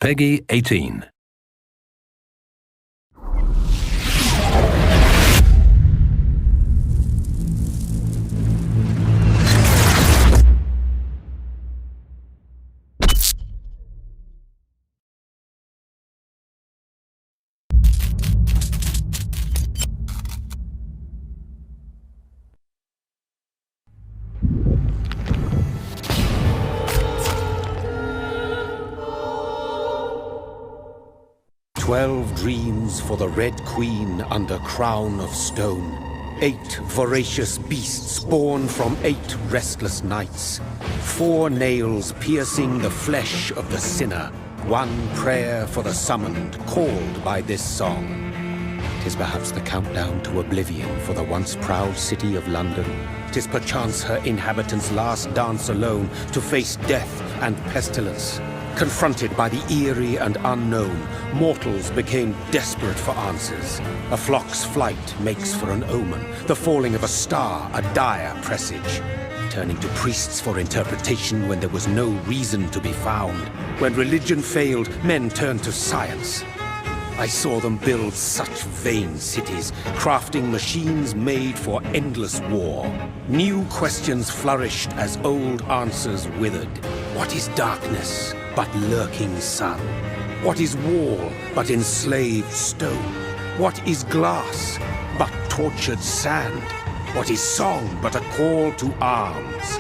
Peggy 18. "12 dreams for the Red Queen under crown of stone. 8 voracious beasts born from 8 restless nights. 4 nails piercing the flesh of the sinner. 1 prayer for the summoned, called by this song. 'Tis perhaps the countdown to oblivion for the once proud city of London. 'Tis perchance her inhabitants' last dance alone to face death and pestilence. Confronted by the eerie and unknown, mortals became desperate for answers. A flock's flight makes for an omen, the falling of a star a dire presage. Turning to priests for interpretation when there was no reason to be found. When religion failed, men turned to science. I saw them build such vain cities, crafting machines made for endless war. New questions flourished as old answers withered. What is darkness but lurking sun? What is wall but enslaved stone? What is glass but tortured sand? What is song but a call to arms?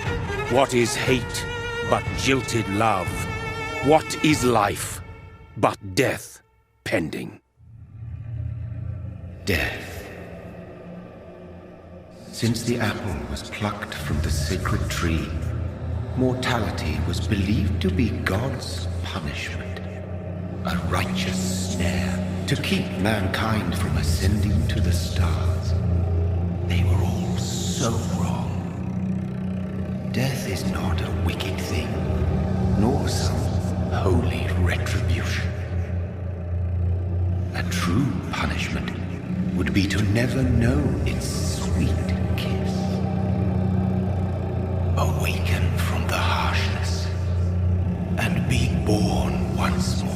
What is hate but jilted love? What is life but death pending? Death. Since the apple was plucked from the sacred tree, mortality was believed to be God's punishment, a righteous snare to keep mankind from ascending to the stars. They were all so wrong. Death is not a wicked thing, nor some holy retribution. A true punishment would be to never know its sweet kiss. Awaken from the harshness and be born once more.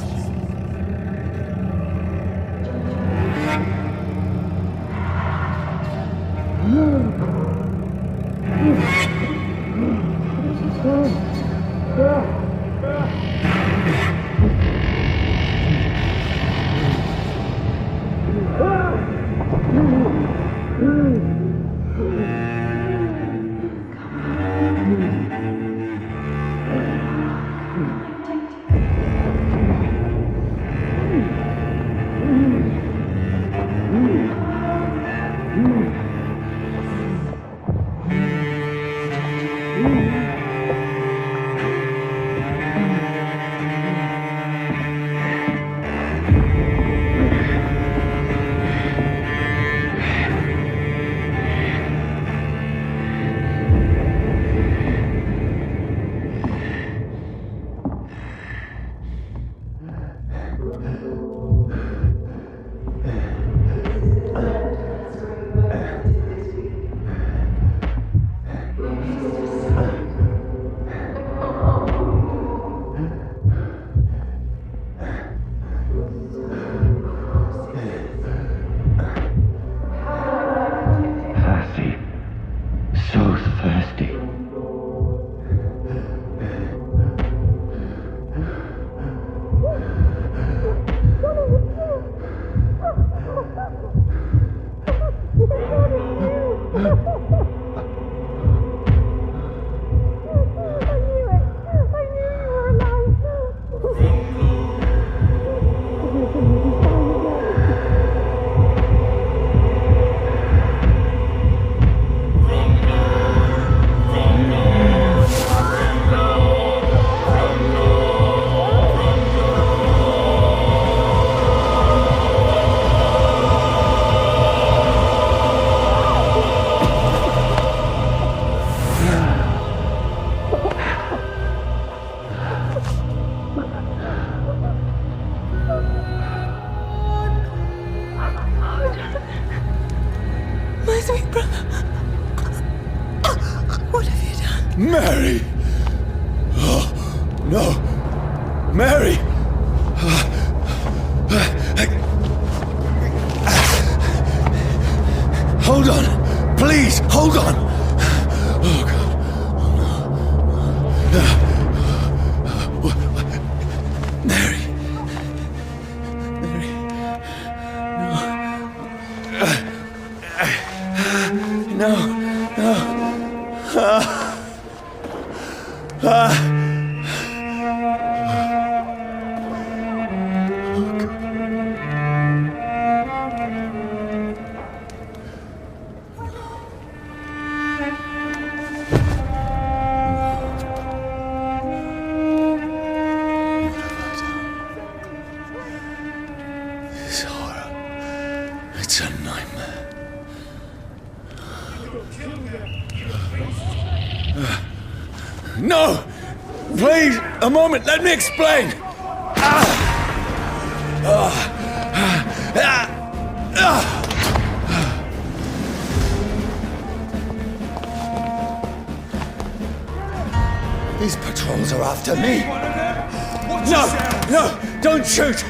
Mary! Oh, no! Mary! Hold on! Please, hold on! Oh, God. Oh, no. Mary. Mary. No. No. This horror. It's a nightmare. No! Please, a moment, let me explain! These patrols are after me. No! No! Don't shoot!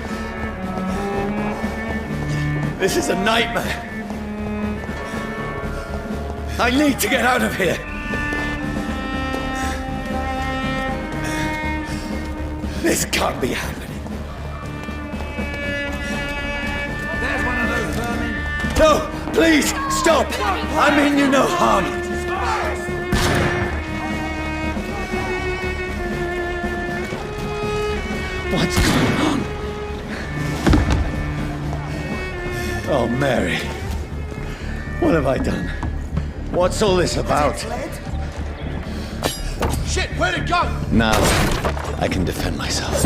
This is a nightmare. I need to get out of here. This can't be happening. There's one of those vermin. No! Please! Stop! I mean you no harm. What's going on? Oh, Mary. What have I done? What's all this about? Shit, where'd it go? Now, I can defend myself.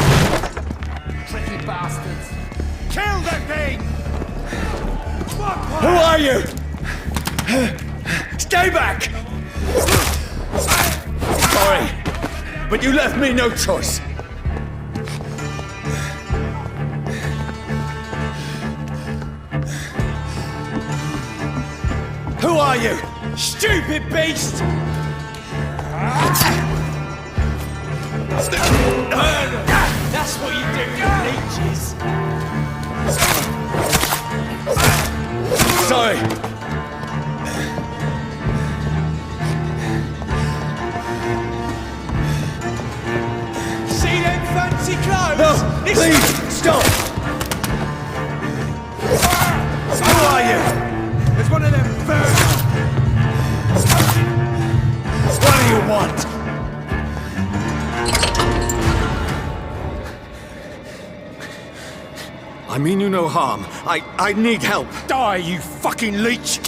Tricky bastards. Kill the thing! Who are you? Stay back! Sorry, but you left me no choice. Who are you? Stupid beast! That's what you do, you leeches. Sorry. See them fancy clothes? No, please, stop! Who are you? There's one of them vermin. What do you want? I mean you no harm. I need help. Die, you fucking leech!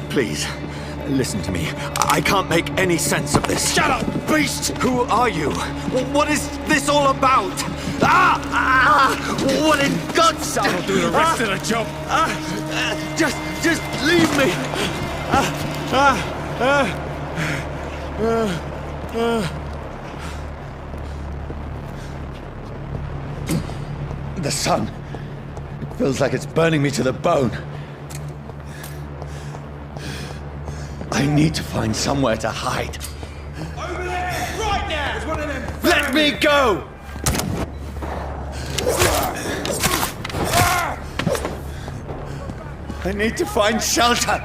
Please, listen to me. I can't make any sense of this. Shut up, beast! Who are you? What is this all about? What in God's name? That'll do the rest of the job. Just leave me. The sun. It feels like it's burning me to the bone. I need to find somewhere to hide. Over there, right now! There's one of them. Let me go! I need to find shelter.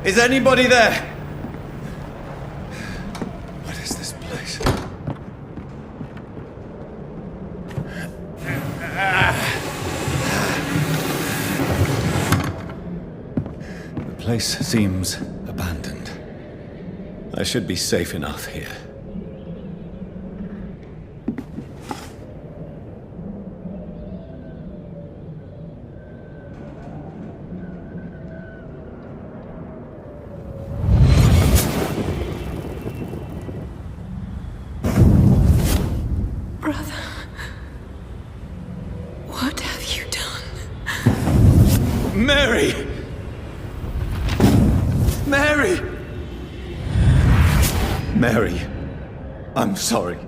Is anybody there? What is this place? The place seems abandoned. I should be safe enough here. Brother, what have you done? Mary! Mary! Mary, I'm sorry.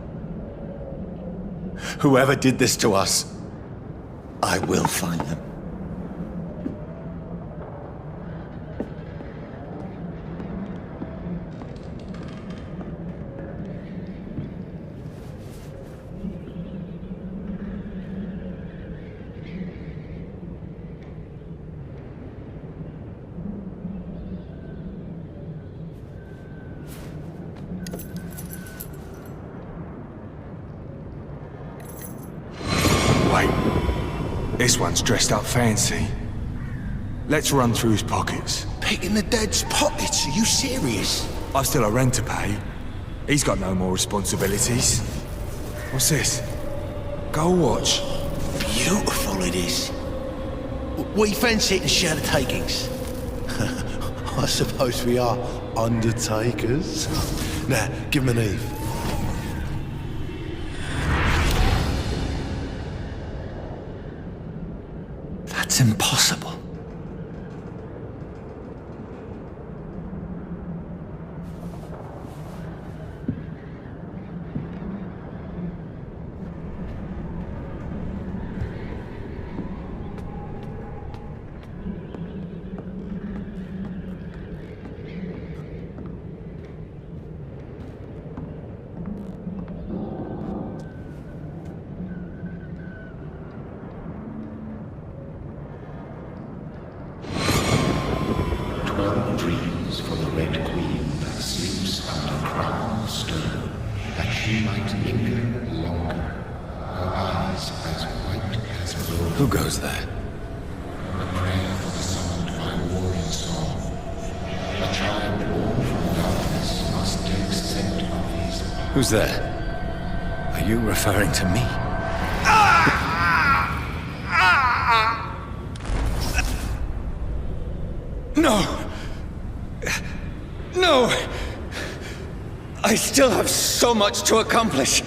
Whoever did this to us, I will find them. This one's dressed up fancy. Let's run through his pockets. Picking the dead's pockets? Are you serious? I've still a rent to pay. He's got no more responsibilities. What's this? Gold watch. Beautiful it is. We fancy it and share the takings. I suppose we are undertakers. Now, give him an Eve. That's impossible. Dreams for the Red Queen that sleeps under crown of stone, that she might linger longer, her eyes as white as gold. Who goes there? A prayer for the summoned by warring song. A child born from darkness must take scent of his heart. Who's there? Are you referring to me? No! No! I still have so much to accomplish.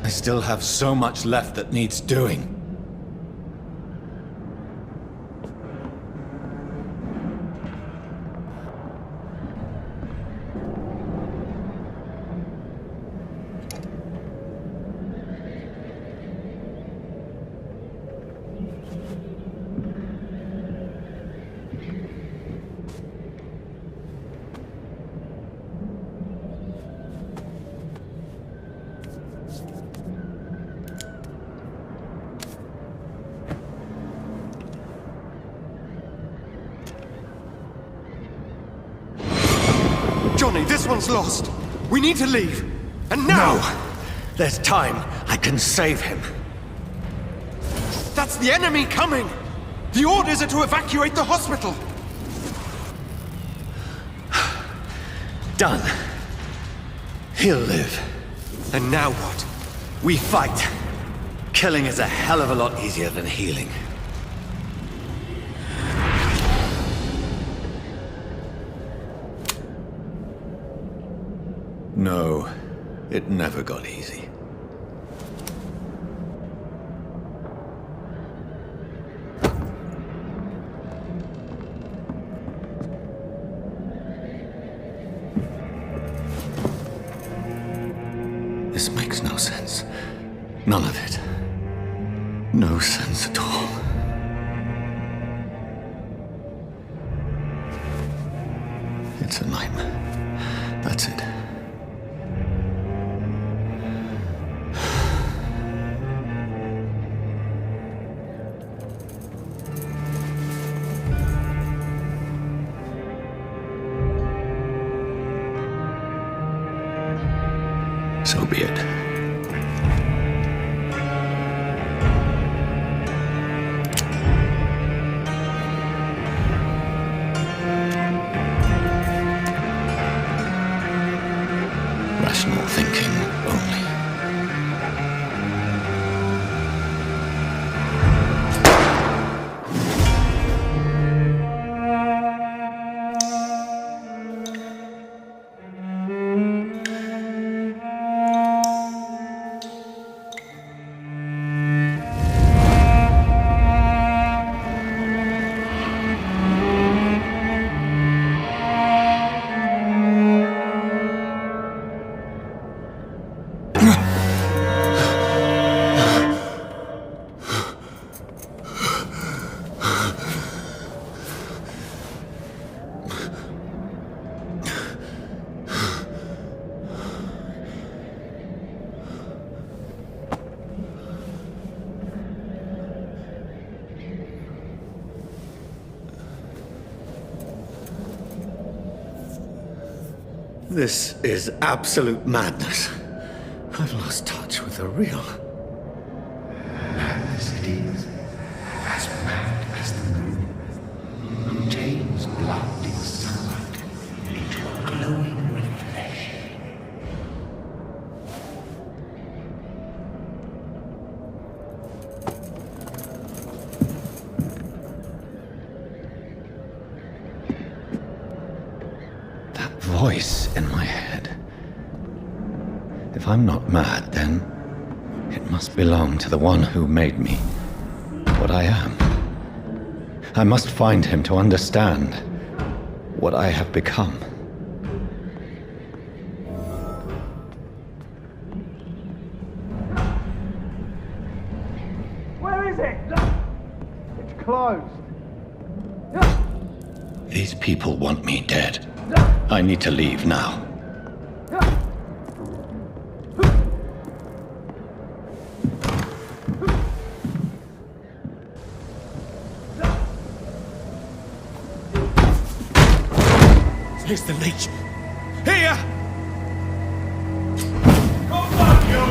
I still have so much left that needs doing. Johnny, this one's lost. We need to leave. And now! No! There's time. I can save him. That's the enemy coming! The orders are to evacuate the hospital! Done. He'll live. And now what? We fight. Killing is a hell of a lot easier than healing. No, it never got easy. This makes no sense. None of it. No sense at all. It's a nightmare. That's it. So be it. Rational thinking only. This is absolute madness. I've lost touch with the real. As it is, as mad as the moon, who tames blood in sunlight into a glowing red flesh. That voice in my head. If I'm not mad, then it must belong to the one who made me what I am. I must find him to understand what I have become. Where is it? It's closed. These people want me dead. I need to leave now. Here's the leech. Here! Come on, you!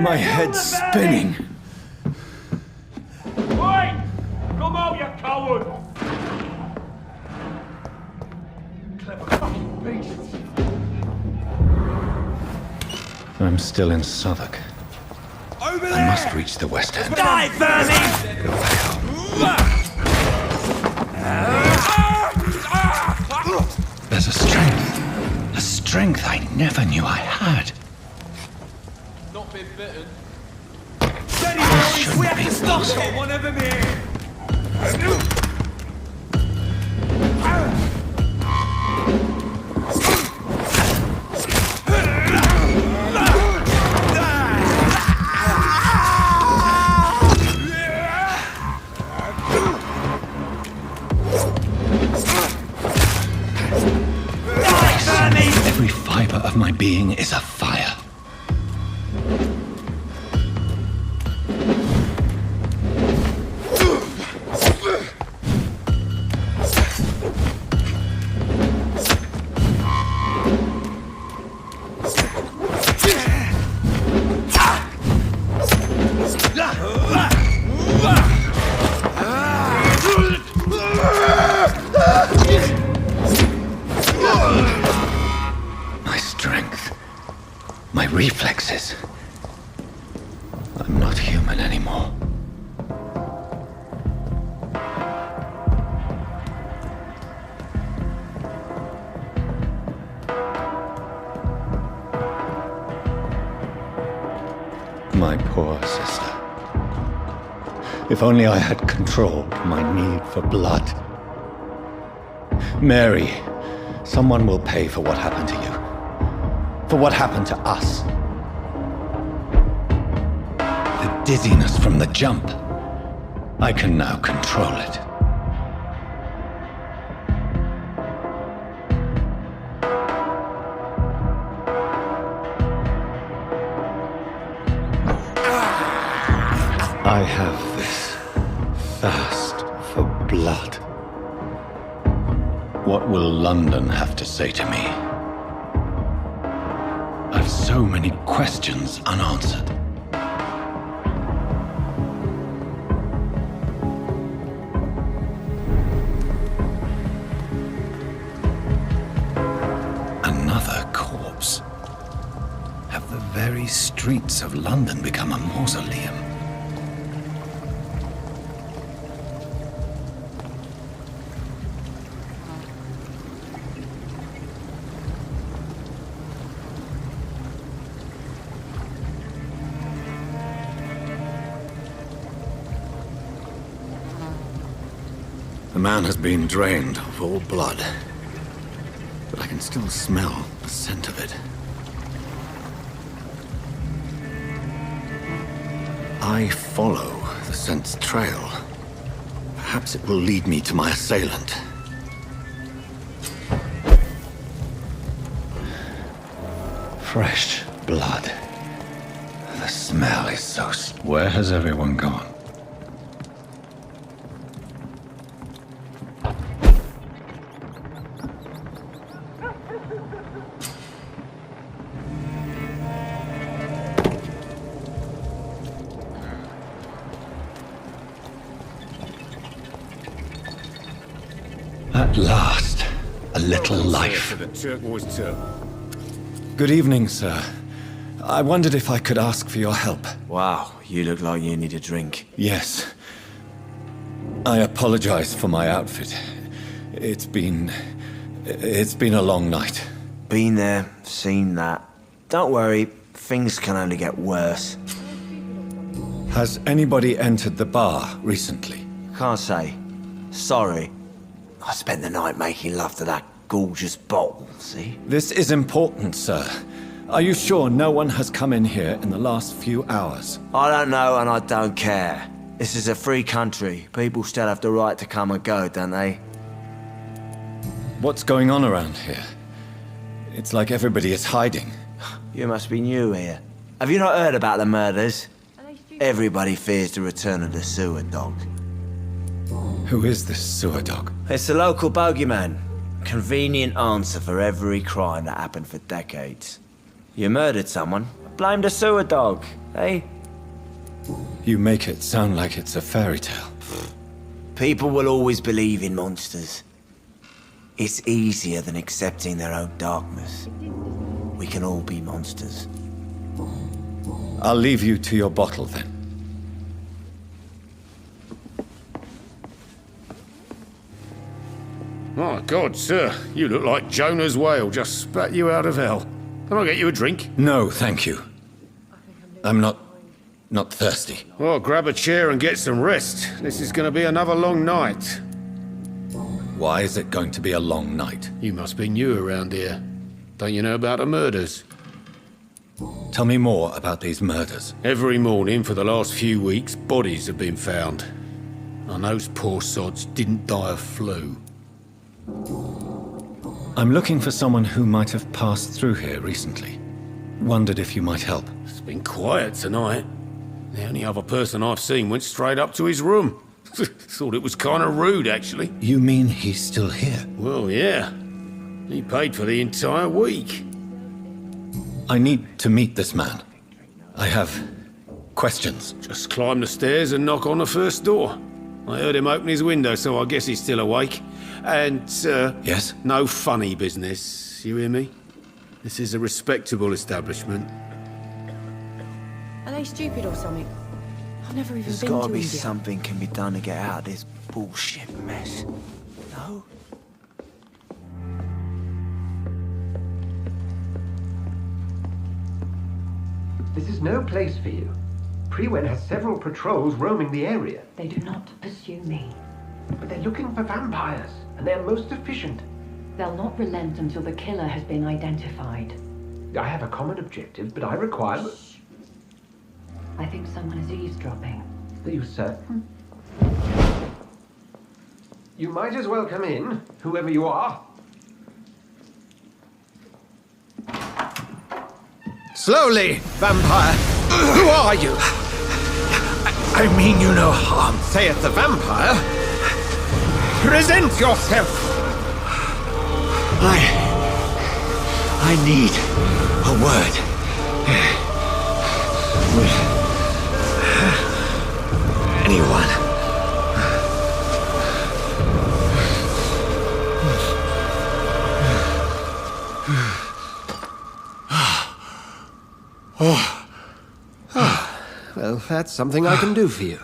My head's spinning. Wait! Come out, you coward! Clever fucking beast! I'm still in Southwark. Over I there! must reach the West End. Die, vermin! There's a strength I never knew I had. Not been bitten. We have to stop it! One of them here! Every fiber of my being is afire. My strength, my reflexes. I'm not human anymore. My poor sister. If only I had controlled my need for blood. Mary, someone will pay for what happened to you. For what happened to us. The dizziness from the jump. I can now control it. I have this thirst for blood. What will London have to say to me? I've so many questions unanswered. Another corpse. Have the very streets of London become a mausoleum? The man has been drained of all blood, but I can still smell the scent of it. I follow the scent's trail. Perhaps it will lead me to my assailant. Fresh blood. The smell is so... Where has everyone gone? At last, a little life. Good evening, sir. I wondered if I could ask for your help. Wow, you look like you need a drink. Yes. I apologize for my outfit. It's been a long night. Been there, seen that. Don't worry, things can only get worse. Has anybody entered the bar recently? Can't say. Sorry. I spent the night making love to that gorgeous bottle, see? This is important, sir. Are you sure no one has come in here in the last few hours? I don't know and I don't care. This is a free country. People still have the right to come and go, don't they? What's going on around here? It's like everybody is hiding. You must be new here. Have you not heard about the murders? Everybody fears the return of the sewer dog. Who is this sewer dog? It's the local bogeyman. Convenient answer for every crime that happened for decades. You murdered someone, blame the sewer dog, eh? You make it sound like it's a fairy tale. People will always believe in monsters. It's easier than accepting their own darkness. We can all be monsters. I'll leave you to your bottle then. My God, sir, you look like Jonah's whale just spat you out of hell. Can I get you a drink? No, thank you. I'm not thirsty. Well, grab a chair and get some rest. This is going to be another long night. Why is it going to be a long night? You must be new around here. Don't you know about the murders? Tell me more about these murders. Every morning for the last few weeks, bodies have been found. And those poor sods didn't die of flu. I'm looking for someone who might have passed through here recently. Wondered if you might help. It's been quiet tonight. The only other person I've seen went straight up to his room. Thought it was kind of rude, actually. You mean he's still here? Well, yeah. He paid for the entire week. I need to meet this man. I have questions. Just climb the stairs and knock on the first door. I heard him open his window, so I guess he's still awake. And, Yes? no funny business, you hear me? This is a respectable establishment. Are they stupid or something? I've never even There's been gotta to be India. something can be done to get out of this bullshit mess. No? This is no place for you. Prewen has several patrols roaming the area. They do not pursue me. But they're looking for vampires, and they're most efficient. They'll not relent until the killer has been identified. I have a common objective, but I require... I think someone is eavesdropping. Are you certain? You might as well come in, whoever you are. Slowly, vampire. Who are you? I mean you no harm. Saith the vampire. Present yourself. I need a word. With anyone. Well, that's something I can do for you.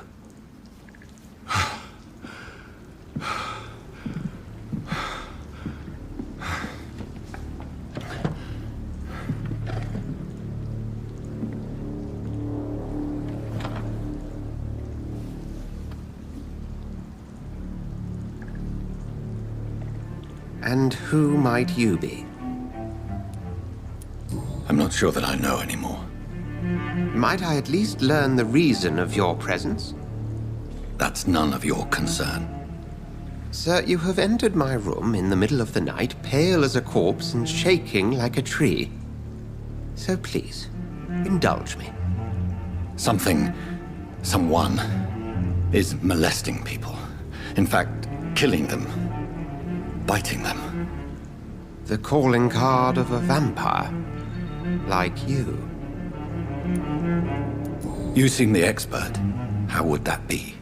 And who might you be? I'm not sure that I know anymore. Might I at least learn the reason of your presence? That's none of your concern. Sir, you have entered my room in the middle of the night, pale as a corpse and shaking like a tree. So please, indulge me. Someone is molesting people. In fact, killing them. Biting them. The calling card of a vampire. Like you. You seem the expert. How would that be?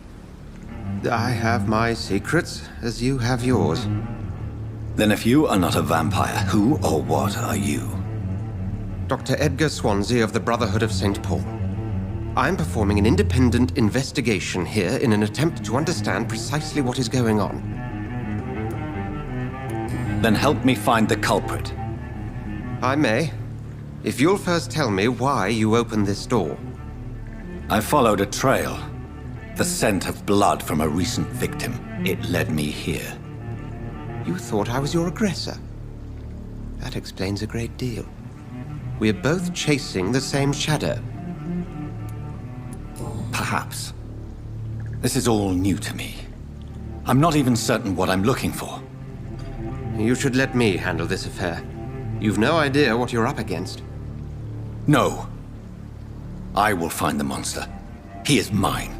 I have my secrets, as you have yours. Then if you are not a vampire, who or what are you? Dr. Edgar Swansea of the Brotherhood of St. Paul. I'm performing an independent investigation here in an attempt to understand precisely what is going on. Then help me find the culprit. I may, if you'll first tell me why you opened this door. I followed a trail. The scent of blood from a recent victim. It led me here. You thought I was your aggressor. That explains a great deal. We're both chasing the same shadow. Perhaps. This is all new to me. I'm not even certain what I'm looking for. You should let me handle this affair. You've no idea what you're up against. No. I will find the monster. He is mine.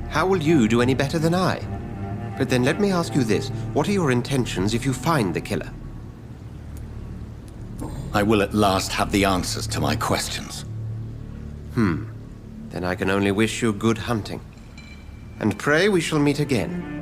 How will you do any better than I? But then let me ask you this. What are your intentions if you find the killer? I will at last have the answers to my questions. Then I can only wish you good hunting. And pray we shall meet again.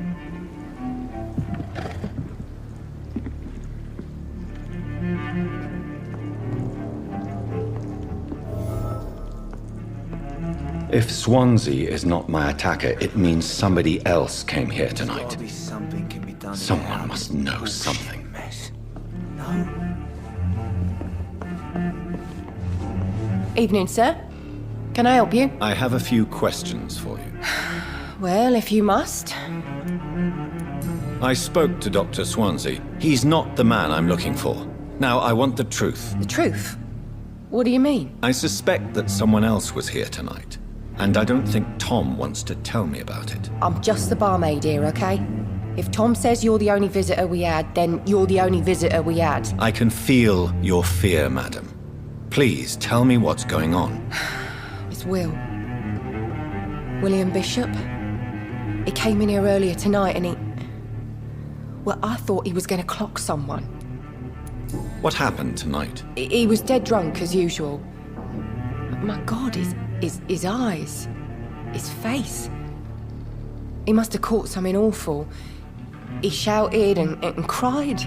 If Swansea is not my attacker, it means somebody else came here tonight. Someone must know something. Evening, sir. Can I help you? I have a few questions for you. Well, if you must. I spoke to Dr. Swansea. He's not the man I'm looking for. Now, I want the truth. The truth? What do you mean? I suspect that someone else was here tonight. And I don't think Tom wants to tell me about it. I'm just the barmaid here, okay? If Tom says you're the only visitor we had, then you're the only visitor we had. I can feel your fear, madam. Please, tell me what's going on. It's Will. William Bishop. He came in here earlier tonight and he... Well, I thought he was going to clock someone. What happened tonight? He was dead drunk, as usual. My God, his eyes. His face. He must have caught something awful. He shouted and cried.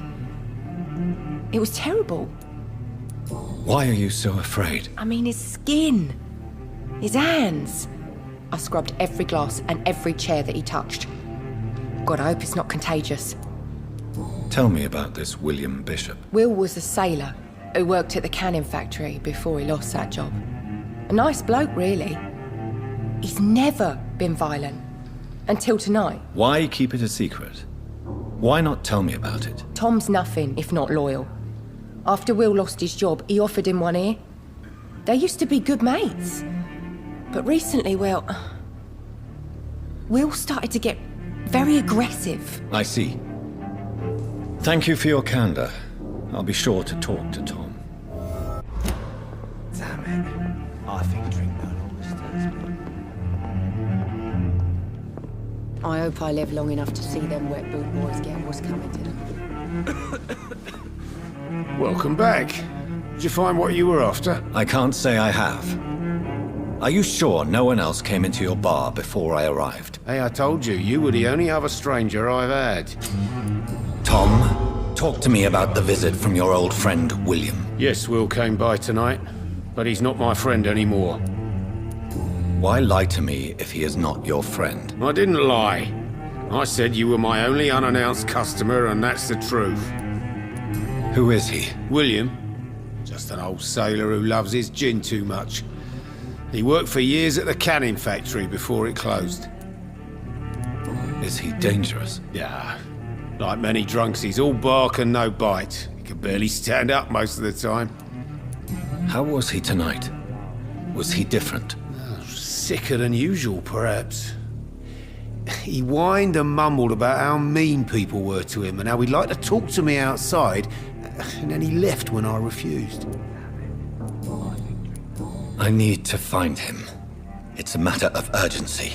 It was terrible. Why are you so afraid? I mean, his skin. His hands. I scrubbed every glass and every chair that he touched. God, I hope it's not contagious. Tell me about this William Bishop. Will was a sailor who worked at the canning factory before he lost that job. A nice bloke, really. He's never been violent. Until tonight. Why keep it a secret? Why not tell me about it? Tom's nothing if not loyal. After Will lost his job, he offered him one ear. They used to be good mates. But recently, well... Will started to get very aggressive. I see. Thank you for your candor. I'll be sure to talk to Tom. Damn it. I think drink that always turns me. I hope I live long enough to see them wet boot boys get what's coming to them. Welcome back. Did you find what you were after? I can't say I have. Are you sure no one else came into your bar before I arrived? Hey, I told you, you were the only other stranger I've had. Tom, talk to me about the visit from your old friend, William. Yes, Will came by tonight, but he's not my friend anymore. Why lie to me if he is not your friend? I didn't lie. I said you were my only unannounced customer, and that's the truth. Who is he? William. Just an old sailor who loves his gin too much. He worked for years at the canning factory before it closed. Is he dangerous? Yeah. Like many drunks, he's all bark and no bite. He can barely stand up most of the time. How was he tonight? Was he different? Sicker than usual, perhaps. He whined and mumbled about how mean people were to him and how he'd like to talk to me outside, and then he left when I refused. I need to find him. It's a matter of urgency.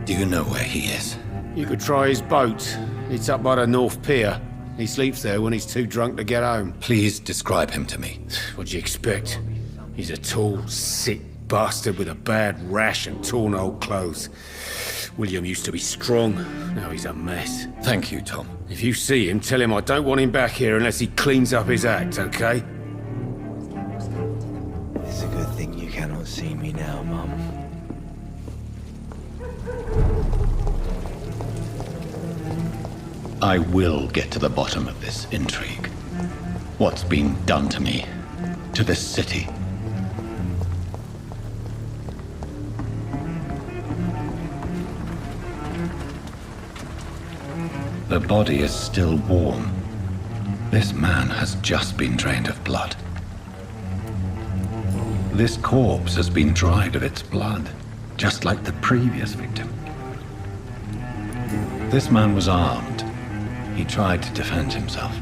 Do you know where he is? You could try his boat. It's up by the North Pier. He sleeps there when he's too drunk to get home. Please describe him to me. What'd you expect? He's a tall, sick bastard with a bad rash and torn old clothes. William used to be strong. Now he's a mess. Thank you, Tom. If you see him, tell him I don't want him back here unless he cleans up his act, okay? It's a good thing you cannot see me now, Mum. I will get to the bottom of this intrigue. What's been done to me, to this city. The body is still warm. This man has just been drained of blood. This corpse has been dried of its blood, just like the previous victim. This man was armed. He tried to defend himself.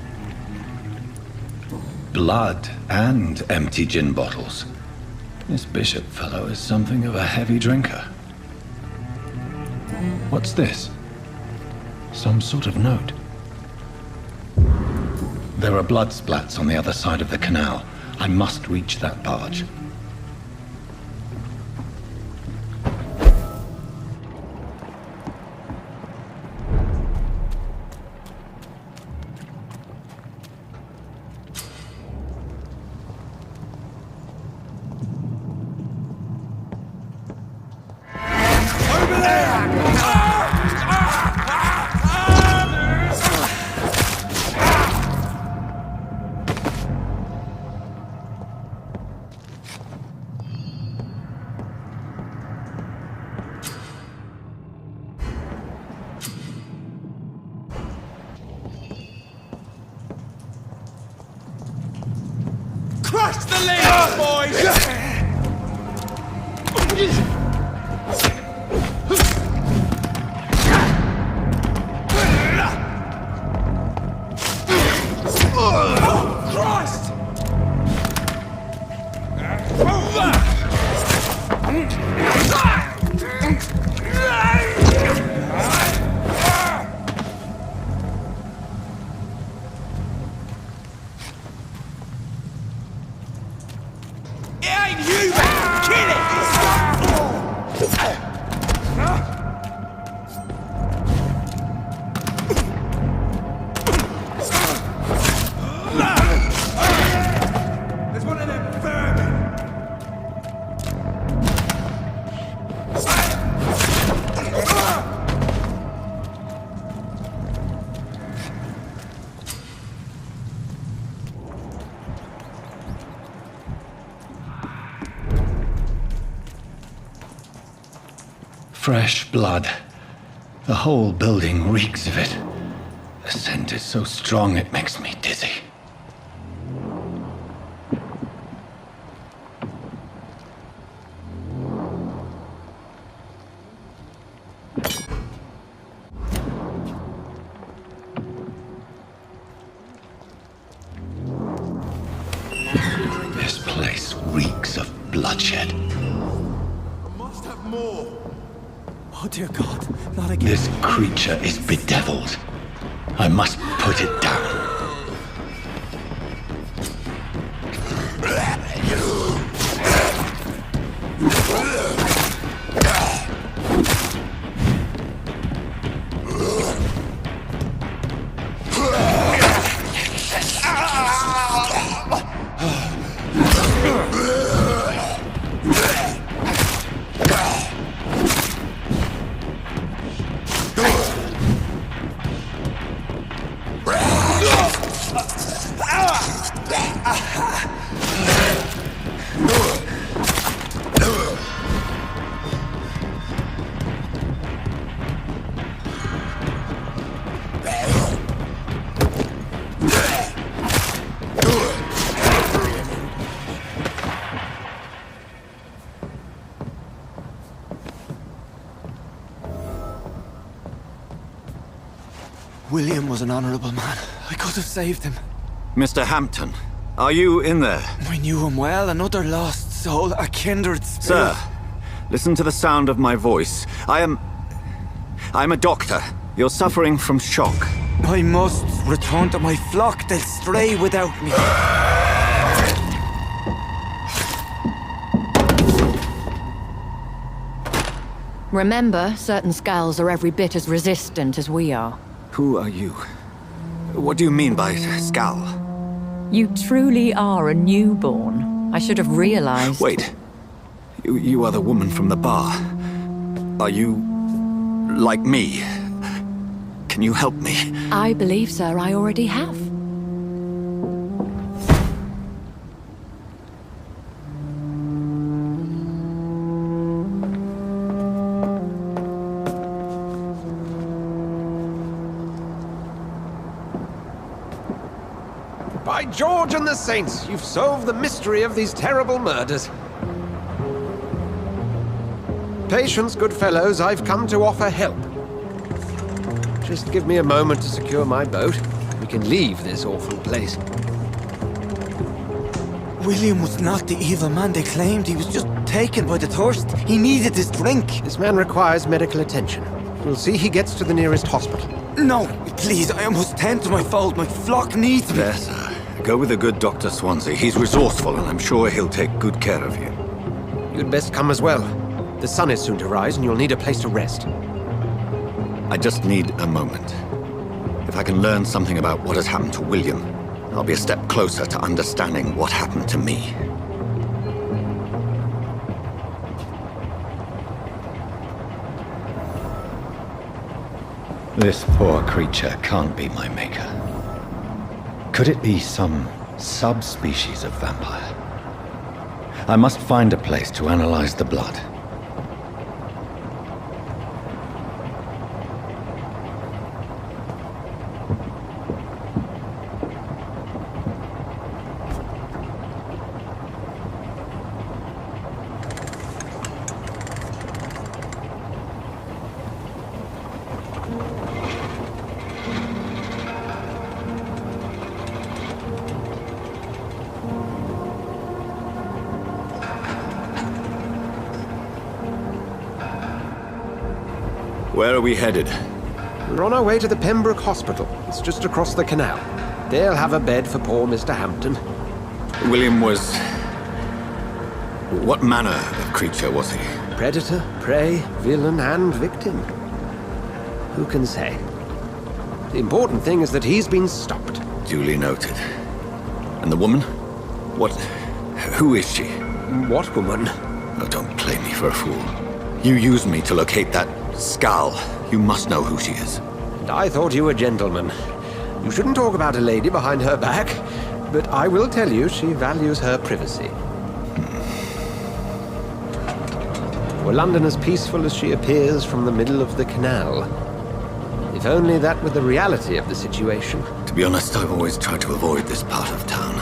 Blood and empty gin bottles. This Bishop fellow is something of a heavy drinker. What's this? Some sort of note. There are blood splats on the other side of the canal. I must reach that barge. Crush the lead, boys! Christ! Fresh blood. The whole building reeks of it. The scent is so strong it makes me dizzy. This place reeks of bloodshed. I must have more. Oh dear God, not again. This creature is bedeviled. I must put it down. William was an honorable man. I could have saved him. Mr. Hampton, are you in there? I knew him well, another lost soul, a kindred spirit. Sir, listen to the sound of my voice. I'm a doctor. You're suffering from shock. I must return to my flock. They'll stray without me. Remember, certain skulls are every bit as resistant as we are. Who are you? What do you mean by Skal? You truly are a newborn. I should have realized. Wait. You are the woman from the bar. Are you... like me? Can you help me? I believe, sir, I already have. By George and the Saints, you've solved the mystery of these terrible murders. Patience, good fellows, I've come to offer help. Just give me a moment to secure my boat. We can leave this awful place. William was not the evil man they claimed. He was just taken by the thirst. He needed this drink. This man requires medical attention. We'll see he gets to the nearest hospital. No, please, I must tend to my fold. My flock needs me. There, sir. Go with the good Dr. Swansea. He's resourceful, and I'm sure he'll take good care of you. You'd best come as well. The sun is soon to rise, and you'll need a place to rest. I just need a moment. If I can learn something about what has happened to William, I'll be a step closer to understanding what happened to me. This poor creature can't be my maker. Could it be some subspecies of vampire? I must find a place to analyze the blood. Where are we headed? We're on our way to the Pembroke Hospital. It's just across the canal. They'll have a bed for poor Mr. Hampton. William was... what manner of creature was he? Predator, prey, villain, and victim. Who can say? The important thing is that he's been stopped. Duly noted. And the woman? What... who is she? What woman? Oh, don't play me for a fool. You used me to locate that Skal. You must know who she is. And I thought you a gentleman. You shouldn't talk about a lady behind her back, but I will tell you she values her privacy. Were London as peaceful as she appears from the middle of the canal? If only that were the reality of the situation. To be honest, I've always tried to avoid this part of town.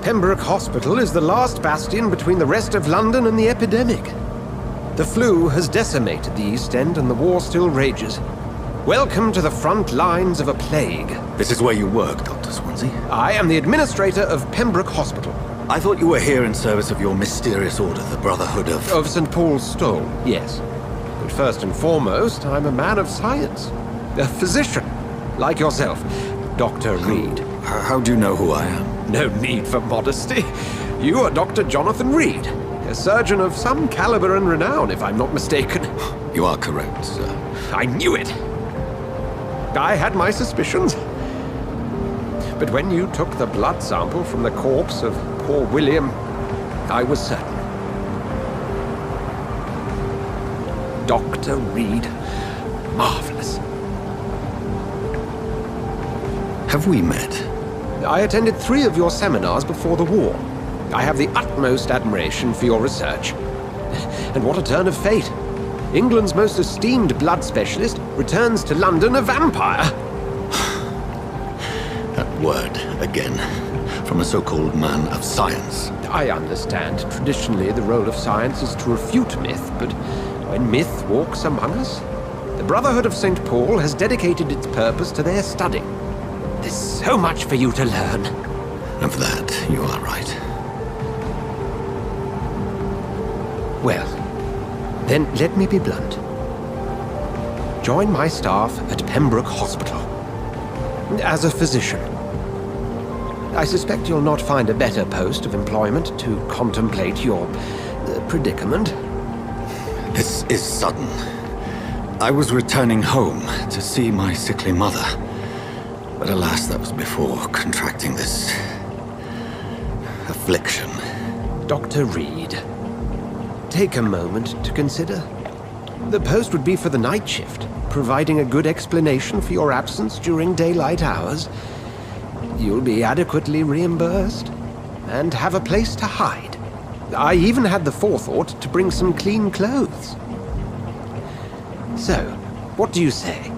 Pembroke Hospital is the last bastion between the rest of London and the epidemic. The flu has decimated the East End and the war still rages. Welcome to the front lines of a plague. This is where you work, Dr. Swansea? I am the administrator of Pembroke Hospital. I thought you were here in service of your mysterious order, the Brotherhood of... Of St. Paul's Stole, yes. But first and foremost, I'm a man of science. A physician, like yourself, Dr. Reed. How do you know who I am? No need for modesty. You are Dr. Jonathan Reed. A surgeon of some caliber and renown, if I'm not mistaken. You are correct, sir. I knew it! I had my suspicions. But when you took the blood sample from the corpse of poor William, I was certain. Dr. Reed. Marvelous. Have we met? I attended 3 of your seminars before the war. I have the utmost admiration for your research. And what a turn of fate. England's most esteemed blood specialist returns to London a vampire. That word, again, from a so-called man of science. I understand. Traditionally, the role of science is to refute myth, but when myth walks among us, the Brotherhood of St. Paul has dedicated its purpose to their study. There's so much for you to learn. Of that, you are right. Well, then let me be blunt. Join my staff at Pembroke Hospital. As a physician. I suspect you'll not find a better post of employment to contemplate your predicament. This is sudden. I was returning home to see my sickly mother. But alas, that was before contracting this affliction. Dr. Reed, take a moment to consider. The post would be for the night shift, providing a good explanation for your absence during daylight hours. You'll be adequately reimbursed and have a place to hide. I even had the forethought to bring some clean clothes. So, what do you say?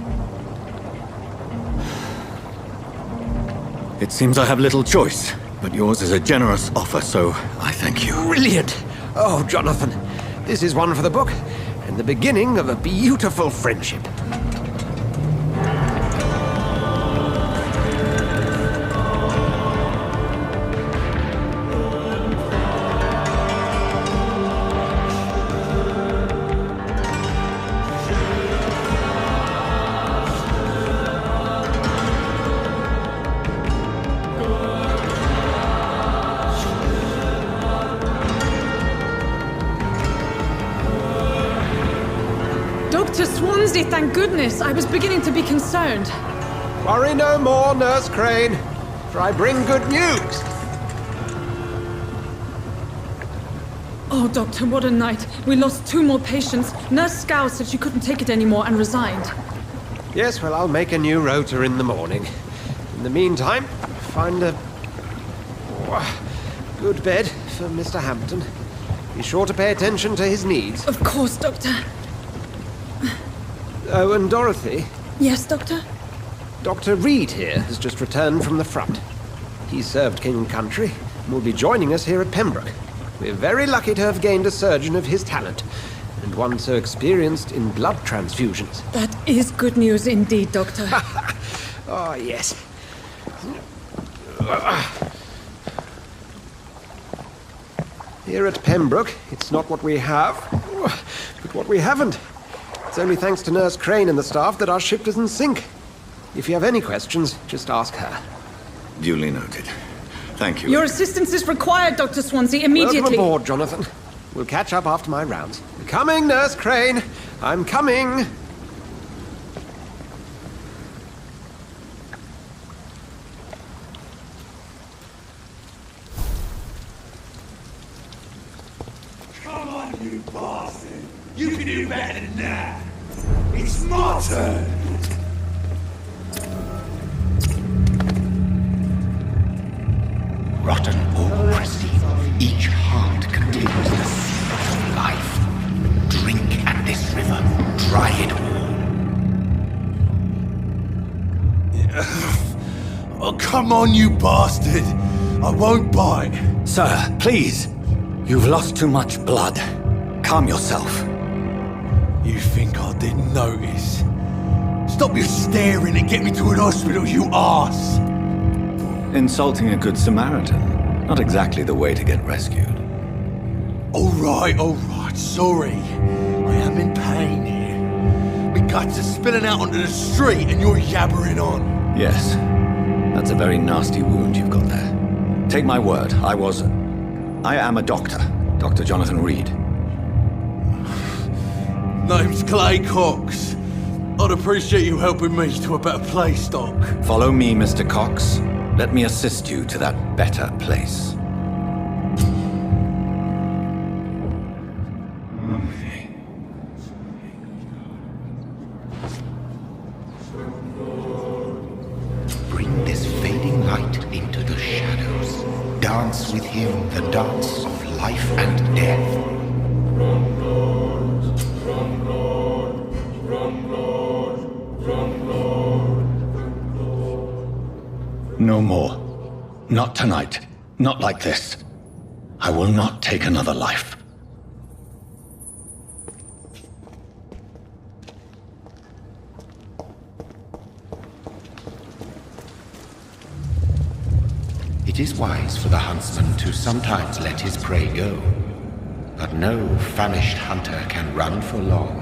It seems I have little choice, but yours is a generous offer, so I thank you. Brilliant! Oh, Jonathan, this is one for the book, and the beginning of a beautiful friendship. Dr. Swansea, thank goodness. I was beginning to be concerned. Worry no more, Nurse Crane, for I bring good news. Oh, Doctor, what a night. We lost 2 more patients. Nurse Scow said she couldn't take it anymore and resigned. Yes, well, I'll make a new rota in the morning. In the meantime, find a good bed for Mr. Hampton. Be sure to pay attention to his needs. Of course, Doctor. Oh, and Dorothy? Yes, Doctor? Dr. Reed here has just returned from the front. He served King and Country and will be joining us here at Pembroke. We're very lucky to have gained a surgeon of his talent, and one so experienced in blood transfusions. That is good news indeed, Doctor. Oh, yes. Here at Pembroke, it's not what we have, but what we haven't. It's only thanks to Nurse Crane and the staff that our ship doesn't sink. If you have any questions, just ask her. Duly noted. Thank you. Your assistance is required, Dr. Swansea, immediately. Welcome aboard, Jonathan. We'll catch up after my rounds. Coming, Nurse Crane. I'm coming. Come on, you bastard. You can do better than that. It's my turn. Rotten or pristine, each heart contains the seed of life. Drink at this river, dry it all. Oh, come on, you bastard. I won't bite. Sir, please. You've lost too much blood. Calm yourself. You think I didn't notice? Stop your staring and get me to an hospital, you arse! Insulting a good Samaritan. Not exactly the way to get rescued. Alright, sorry. I am in pain here. My guts are spilling out onto the street and you're yabbering on. Yes. That's a very nasty wound you've got there. Take my word, I am a doctor. Dr. Jonathan Reed. Name's Clay Cox. I'd appreciate you helping me to a better place, Doc. Follow me, Mr. Cox. Let me assist you to that better place. Bring this fading light into the shadows. Dance with him the dance of life and death. No more. Not tonight. Not like this. I will not take another life. It is wise for the huntsman to sometimes let his prey go, but no famished hunter can run for long.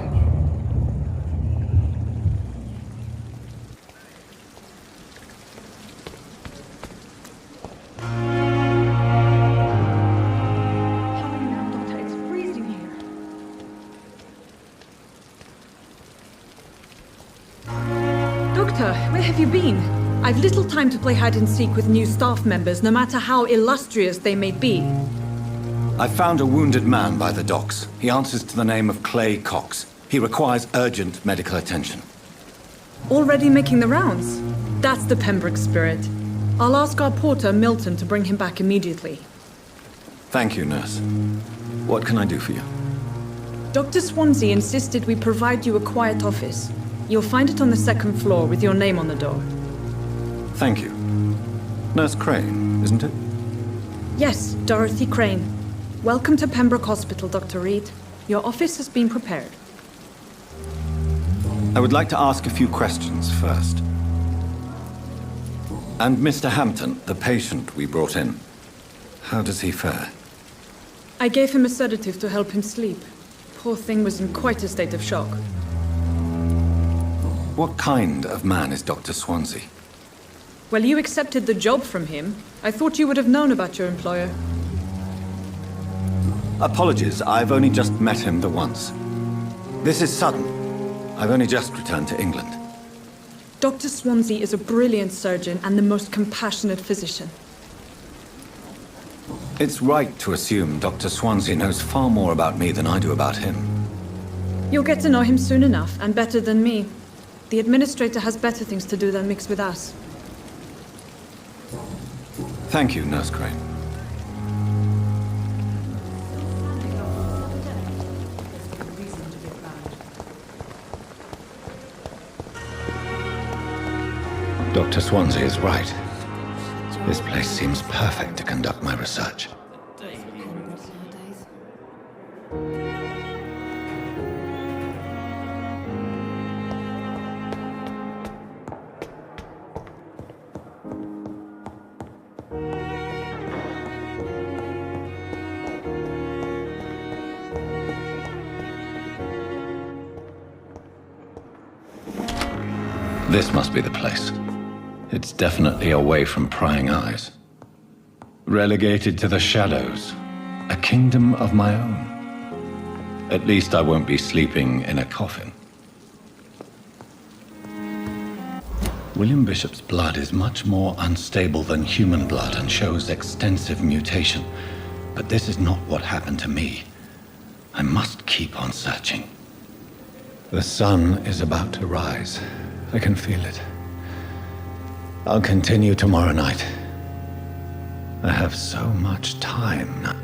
Doctor, where have you been? I've little time to play hide and seek with new staff members, no matter how illustrious they may be. I found a wounded man by the docks. He answers to the name of Clay Cox. He requires urgent medical attention. Already making the rounds? That's the Pembroke spirit. I'll ask our porter, Milton, to bring him back immediately. Thank you, nurse. What can I do for you? Dr. Swansea insisted we provide you a quiet office. You'll find it on the second floor with your name on the door. Thank you. Nurse Crane, isn't it? Yes, Dorothy Crane. Welcome to Pembroke Hospital, Dr. Reed. Your office has been prepared. I would like to ask a few questions first. And Mr. Hampton, the patient we brought in, how does he fare? I gave him a sedative to help him sleep. Poor thing was in quite a state of shock. What kind of man is Dr. Swansea? Well, you accepted the job from him. I thought you would have known about your employer. Apologies, I've only just met him the once. This is sudden. I've only just returned to England. Dr. Swansea is a brilliant surgeon and the most compassionate physician. It's right to assume Dr. Swansea knows far more about me than I do about him. You'll get to know him soon enough, and better than me. The administrator has better things to do than mix with us. Thank you, Nurse Crane. Dr. Swansea is right. This place seems perfect to conduct my research. This must be the place. It's definitely away from prying eyes. Relegated to the shadows, a kingdom of my own. At least I won't be sleeping in a coffin. William Bishop's blood is much more unstable than human blood and shows extensive mutation. But this is not what happened to me. I must keep on searching. The sun is about to rise. I can feel it. I'll continue tomorrow night. I have so much time now.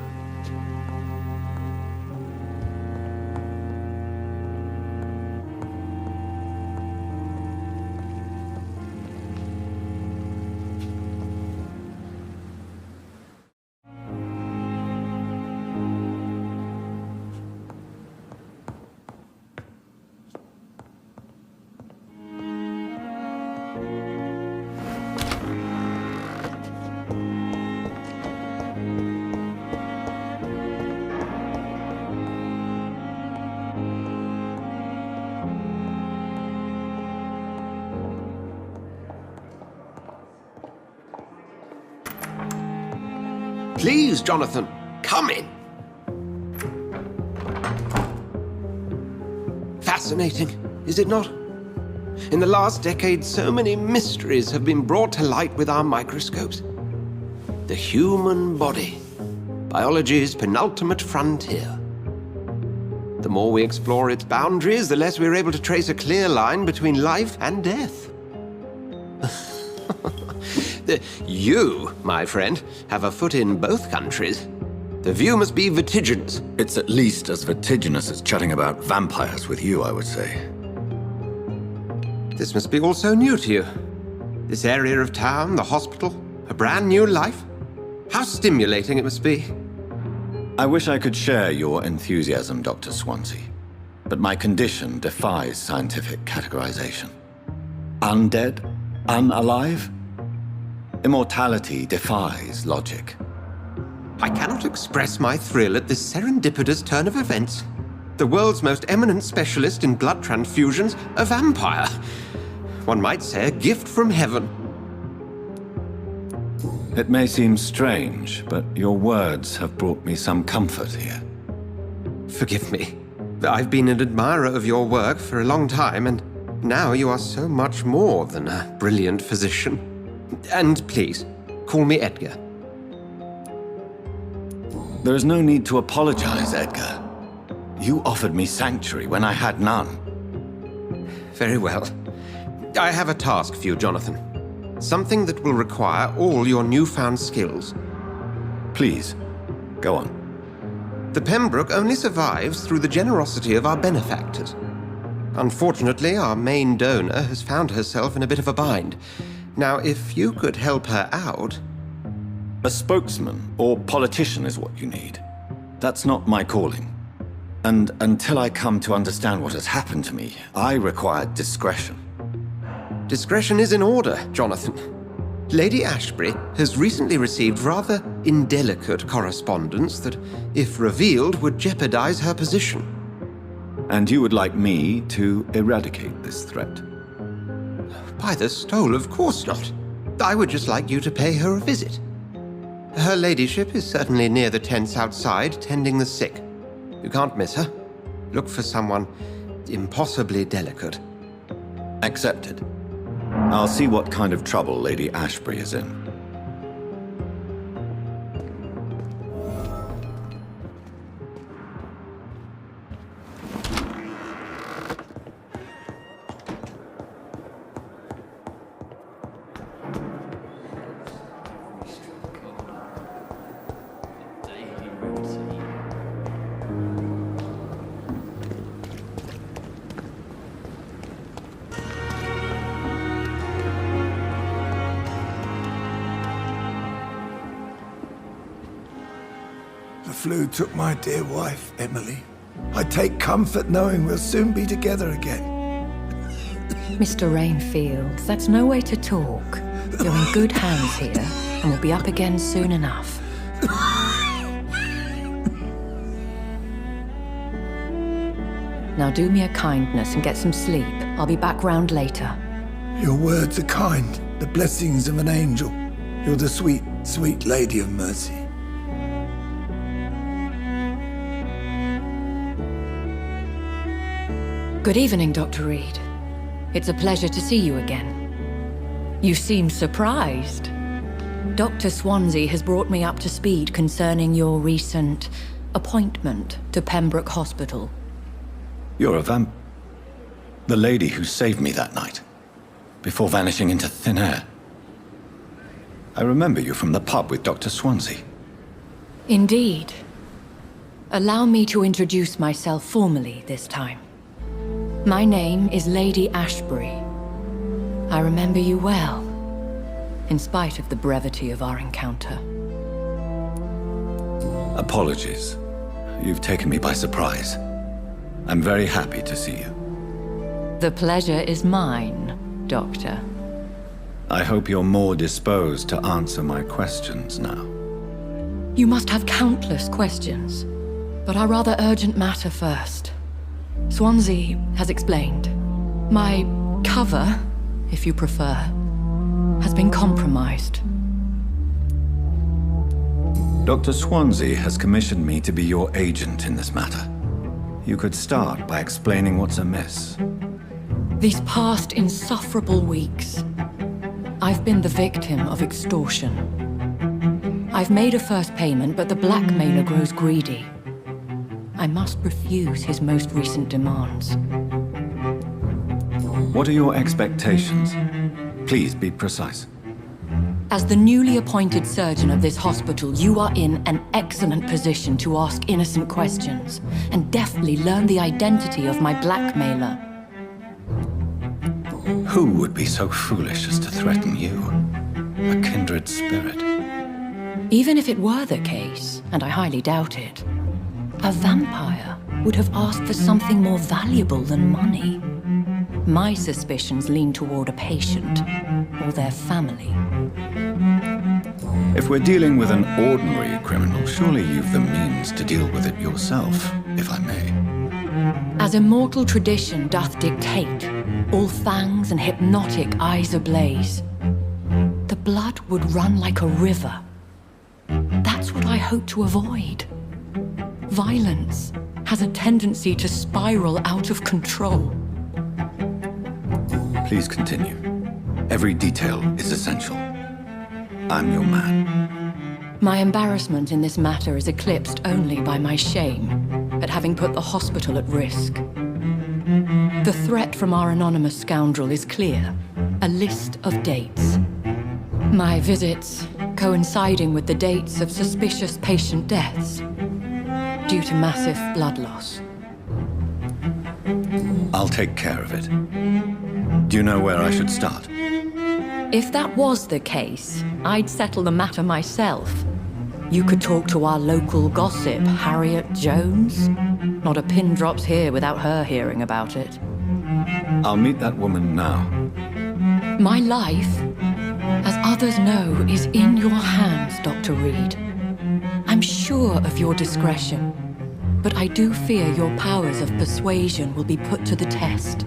Please, Jonathan, come in. Fascinating, is it not? In the last decade, so many mysteries have been brought to light with our microscopes. The human body, biology's penultimate frontier. The more we explore its boundaries, the less we're able to trace a clear line between life and death. You, my friend, have a foot in both countries. The view must be vertiginous. It's at least as vertiginous as chatting about vampires with you, I would say. This must be all so new to you. This area of town, the hospital, a brand new life. How stimulating it must be. I wish I could share your enthusiasm, Dr. Swansea. But my condition defies scientific categorization. Undead? Unalive? Immortality defies logic. I cannot express my thrill at this serendipitous turn of events. The world's most eminent specialist in blood transfusions, a vampire. One might say a gift from heaven. It may seem strange, but your words have brought me some comfort here. Forgive me. I've been an admirer of your work for a long time, and Now you are so much more than a brilliant physician. And please, call me Edgar. There is no need to apologize, Edgar. You offered me sanctuary when I had none. Very well. I have a task for you, Jonathan. Something that will require all your newfound skills. Please, go on. The Pembroke only survives through the generosity of our benefactors. Unfortunately, our main donor has found herself in a bit of a bind. Now, if you could help her out... A spokesman or politician is what you need. That's not my calling. And until I come to understand what has happened to me, I require discretion. Discretion is in order, Jonathan. Lady Ashbury has recently received rather indelicate correspondence that, if revealed, would jeopardize her position. And you would like me to eradicate this threat? By the stole, of course not. I would just like you to pay her a visit. Her ladyship is certainly near the tents outside, tending the sick. You can't miss her. Look for someone impossibly delicate. Accepted. I'll see what kind of trouble Lady Ashbury is in. The flu took my dear wife, Emily. I take comfort knowing we'll soon be together again. Mr. Rainfield, that's no way to talk. You're in good hands here, and we'll be up again soon enough. Now do me a kindness and get some sleep. I'll be back round later. Your words are kind, the blessings of an angel. You're the sweet, sweet Lady of Mercy. Good evening, Dr. Reed. It's a pleasure to see you again. You seem surprised. Dr. Swansea has brought me up to speed concerning your recent appointment to Pembroke Hospital. You're a the lady who saved me that night, before vanishing into thin air. I remember you from the pub with Dr. Swansea. Indeed. Allow me to introduce myself formally this time. My name is Lady Ashbury. I remember you well, in spite of the brevity of our encounter. Apologies. You've taken me by surprise. I'm very happy to see you. The pleasure is mine, Doctor. I hope you're more disposed to answer my questions now. You must have countless questions, but our rather urgent matter first. Swansea has explained. My cover, if you prefer, has been compromised. Dr. Swansea has commissioned me to be your agent in this matter. You could start by explaining what's amiss. These past insufferable weeks, I've been the victim of extortion. I've made a first payment, but the blackmailer grows greedy. I must refuse his most recent demands. What are your expectations? Please be precise. As the newly appointed surgeon of this hospital, you are in an excellent position to ask innocent questions and deftly learn the identity of my blackmailer. Who would be so foolish as to threaten you? A kindred spirit. Even if it were the case, and I highly doubt it, a vampire would have asked for something more valuable than money. My suspicions lean toward a patient or their family. If we're dealing with an ordinary criminal, surely you've the means to deal with it yourself, if I may. As immortal tradition doth dictate, all fangs and hypnotic eyes ablaze, the blood would run like a river. That's what I hope to avoid. Violence has a tendency to spiral out of control. Please continue. Every detail is essential. I'm your man. My embarrassment in this matter is eclipsed only by my shame at having put the hospital at risk. The threat from our anonymous scoundrel is clear. A list of dates. My visits coinciding with the dates of suspicious patient deaths due to massive blood loss. I'll take care of it. Do you know where I should start? If that was the case, I'd settle the matter myself. You could talk to our local gossip, Harriet Jones. Not a pin drops here without her hearing about it. I'll meet that woman now. My life, as others know, is in your hands, Dr. Reed. I'm sure of your discretion, but I do fear your powers of persuasion will be put to the test.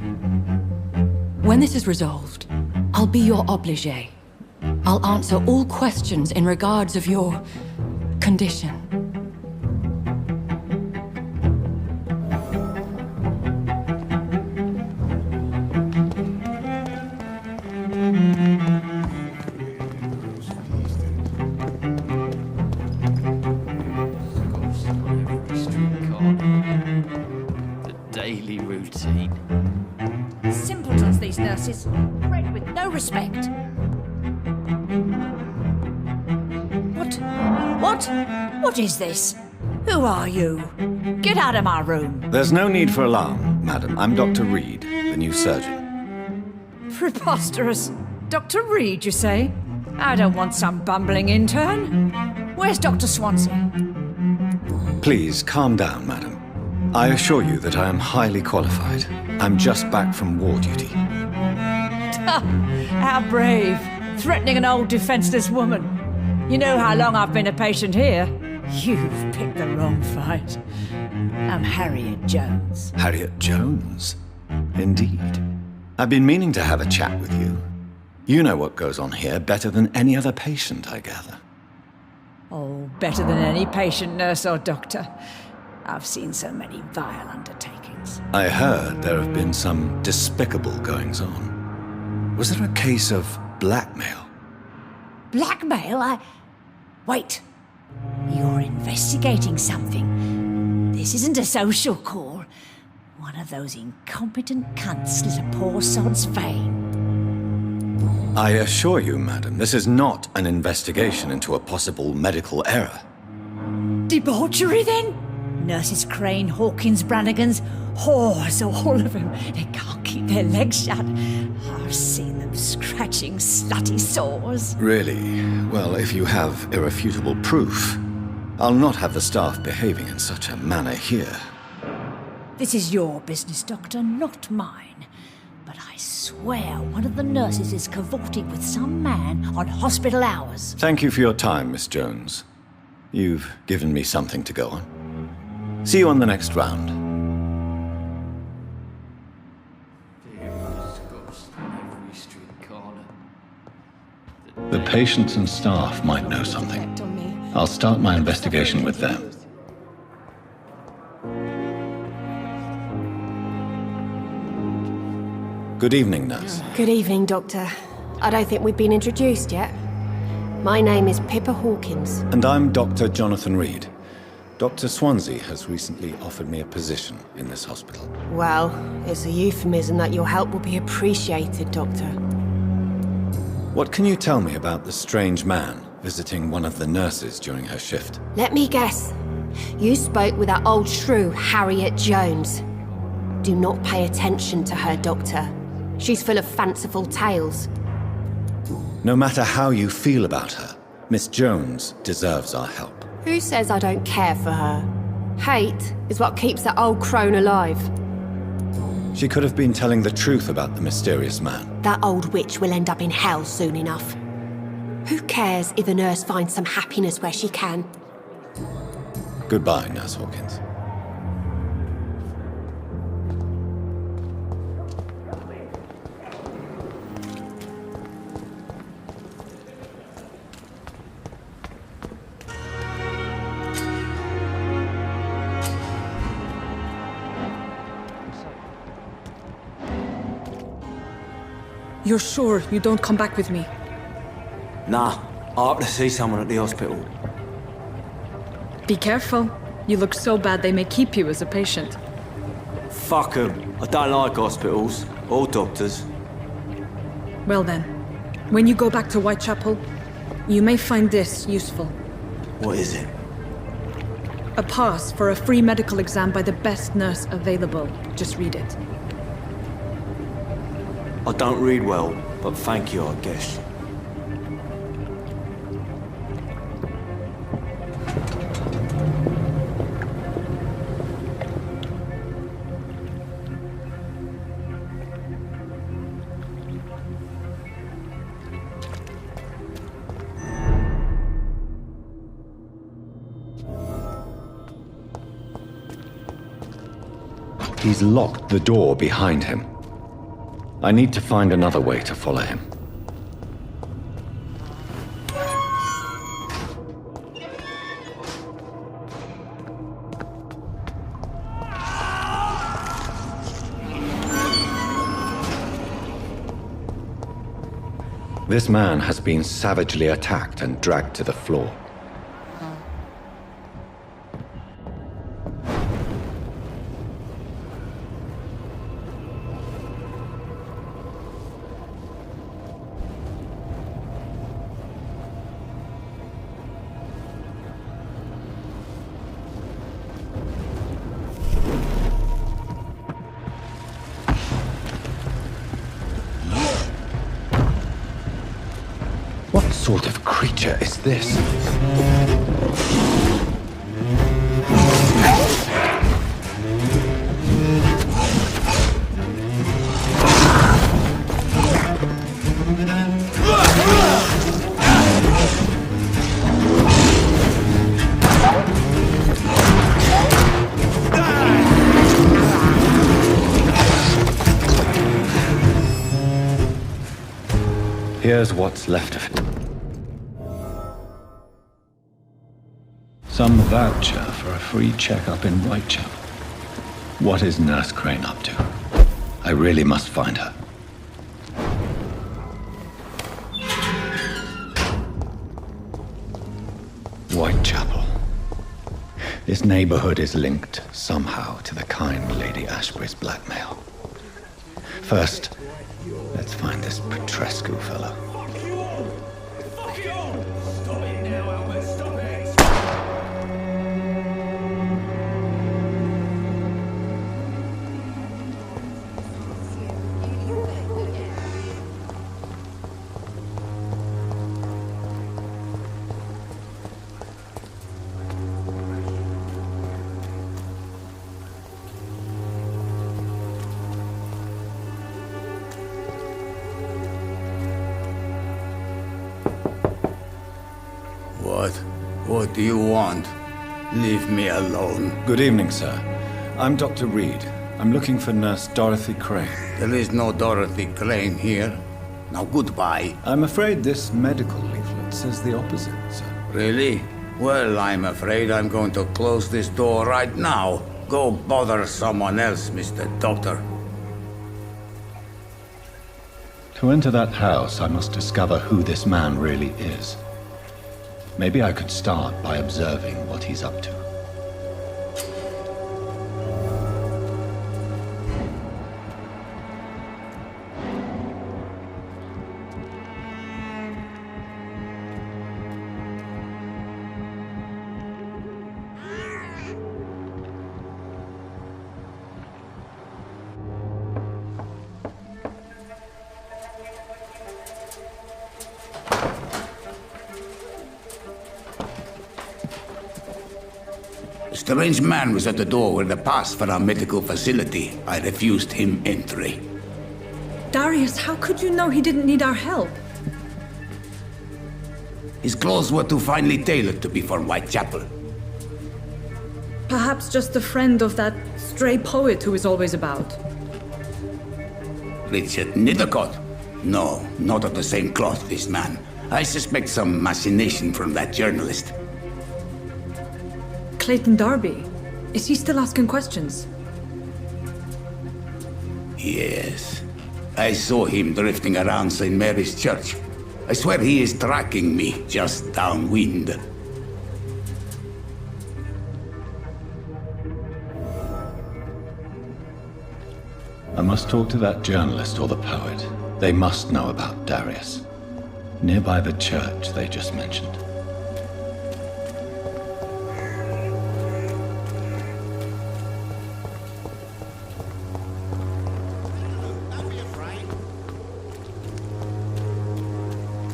When this is resolved, I'll be your obligé. I'll answer all questions in regards of your condition. The daily routine. Simpletons, these nurses. Bred with no respect. What is this? Who are you? Get out of my room. There's no need for alarm, madam. I'm Dr. Reed, the new surgeon. Preposterous. Dr. Reed, you say? I don't want some bumbling intern. Where's Dr. Swansea? Please, calm down, madam. I assure you that I am highly qualified. I'm just back from war duty. How brave. Threatening an old defenseless woman. You know how long I've been a patient here? You've picked the wrong fight. I'm Harriet Jones. Harriet Jones? Indeed. I've been meaning to have a chat with you. You know what goes on here better than any other patient, I gather. Oh, better than any patient, nurse or doctor. I've seen so many vile undertakings. I heard there have been some despicable goings-on. Was there a case of blackmail? Blackmail? Wait. You're investigating something. This isn't a social call. One of those incompetent cunts slit a poor sod's vein. I assure you, madam, this is not an investigation into a possible medical error. Debauchery, then? Nurses Crane, Hawkins, Brannigans, whores, all of them. They can't keep their legs shut. I've seen them scratching slutty sores. Really? Well, if you have irrefutable proof, I'll not have the staff behaving in such a manner here. This is your business, Doctor, not mine. But I swear one of the nurses is cavorting with some man on hospital hours. Thank you for your time, Miss Jones. You've given me something to go on. See you on the next round. The patients and staff might know something. I'll start my investigation with them. Good evening, nurse. Good evening, Doctor. I don't think we've been introduced yet. My name is Pippa Hawkins. And I'm Dr. Jonathan Reed. Dr. Swansea has recently offered me a position in this hospital. Well, it's a euphemism that your help will be appreciated, Doctor. What can you tell me about the strange man visiting one of the nurses during her shift? Let me guess. You spoke with that old shrew, Harriet Jones. Do not pay attention to her, Doctor. She's full of fanciful tales. No matter how you feel about her, Miss Jones deserves our help. Who says I don't care for her? Hate is what keeps that old crone alive. She could have been telling the truth about the mysterious man. That old witch will end up in hell soon enough. Who cares if the nurse finds some happiness where she can? Goodbye, Nurse Hawkins. You're sure you don't come back with me? Nah, I have to see someone at the hospital. Be careful. You look so bad they may keep you as a patient. Fuck 'em. I don't like hospitals or doctors. Well then, when you go back to Whitechapel, you may find this useful. What is it? A pass for a free medical exam by the best nurse available. Just read it. I don't read well, but thank you, I guess. He's locked the door behind him. I need to find another way to follow him. This man has been savagely attacked and dragged to the floor. What sort of creature is this? Here's what's left of it. Some voucher for a free checkup in Whitechapel. What is Nurse Crane up to? I really must find her. Whitechapel. This neighborhood is linked somehow to the kind Lady Ashbury's blackmail. First, let's find this Petrescu fellow. What do you want? Leave me alone. Good evening, sir. I'm Dr. Reed. I'm looking for Nurse Dorothy Crane. There is no Dorothy Crane here. Now goodbye. I'm afraid this medical leaflet says the opposite, sir. Really? Well, I'm afraid I'm going to close this door right now. Go bother someone else, Mr. Doctor. To enter that house, I must discover who this man really is. Maybe I could start by observing what he's up to. A strange man was at the door with a pass for our medical facility. I refused him entry. Darius, how could you know he didn't need our help? His clothes were too finely tailored to be for Whitechapel. Perhaps just a friend of that stray poet who is always about. Richard Nithercott? No, not of the same cloth, this man. I suspect some machination from that journalist. Clayton Darby. Is he still asking questions? Yes. I saw him drifting around St. Mary's Church. I swear he is tracking me just downwind. I must talk to that journalist or the poet. They must know about Darius. Nearby the church they just mentioned.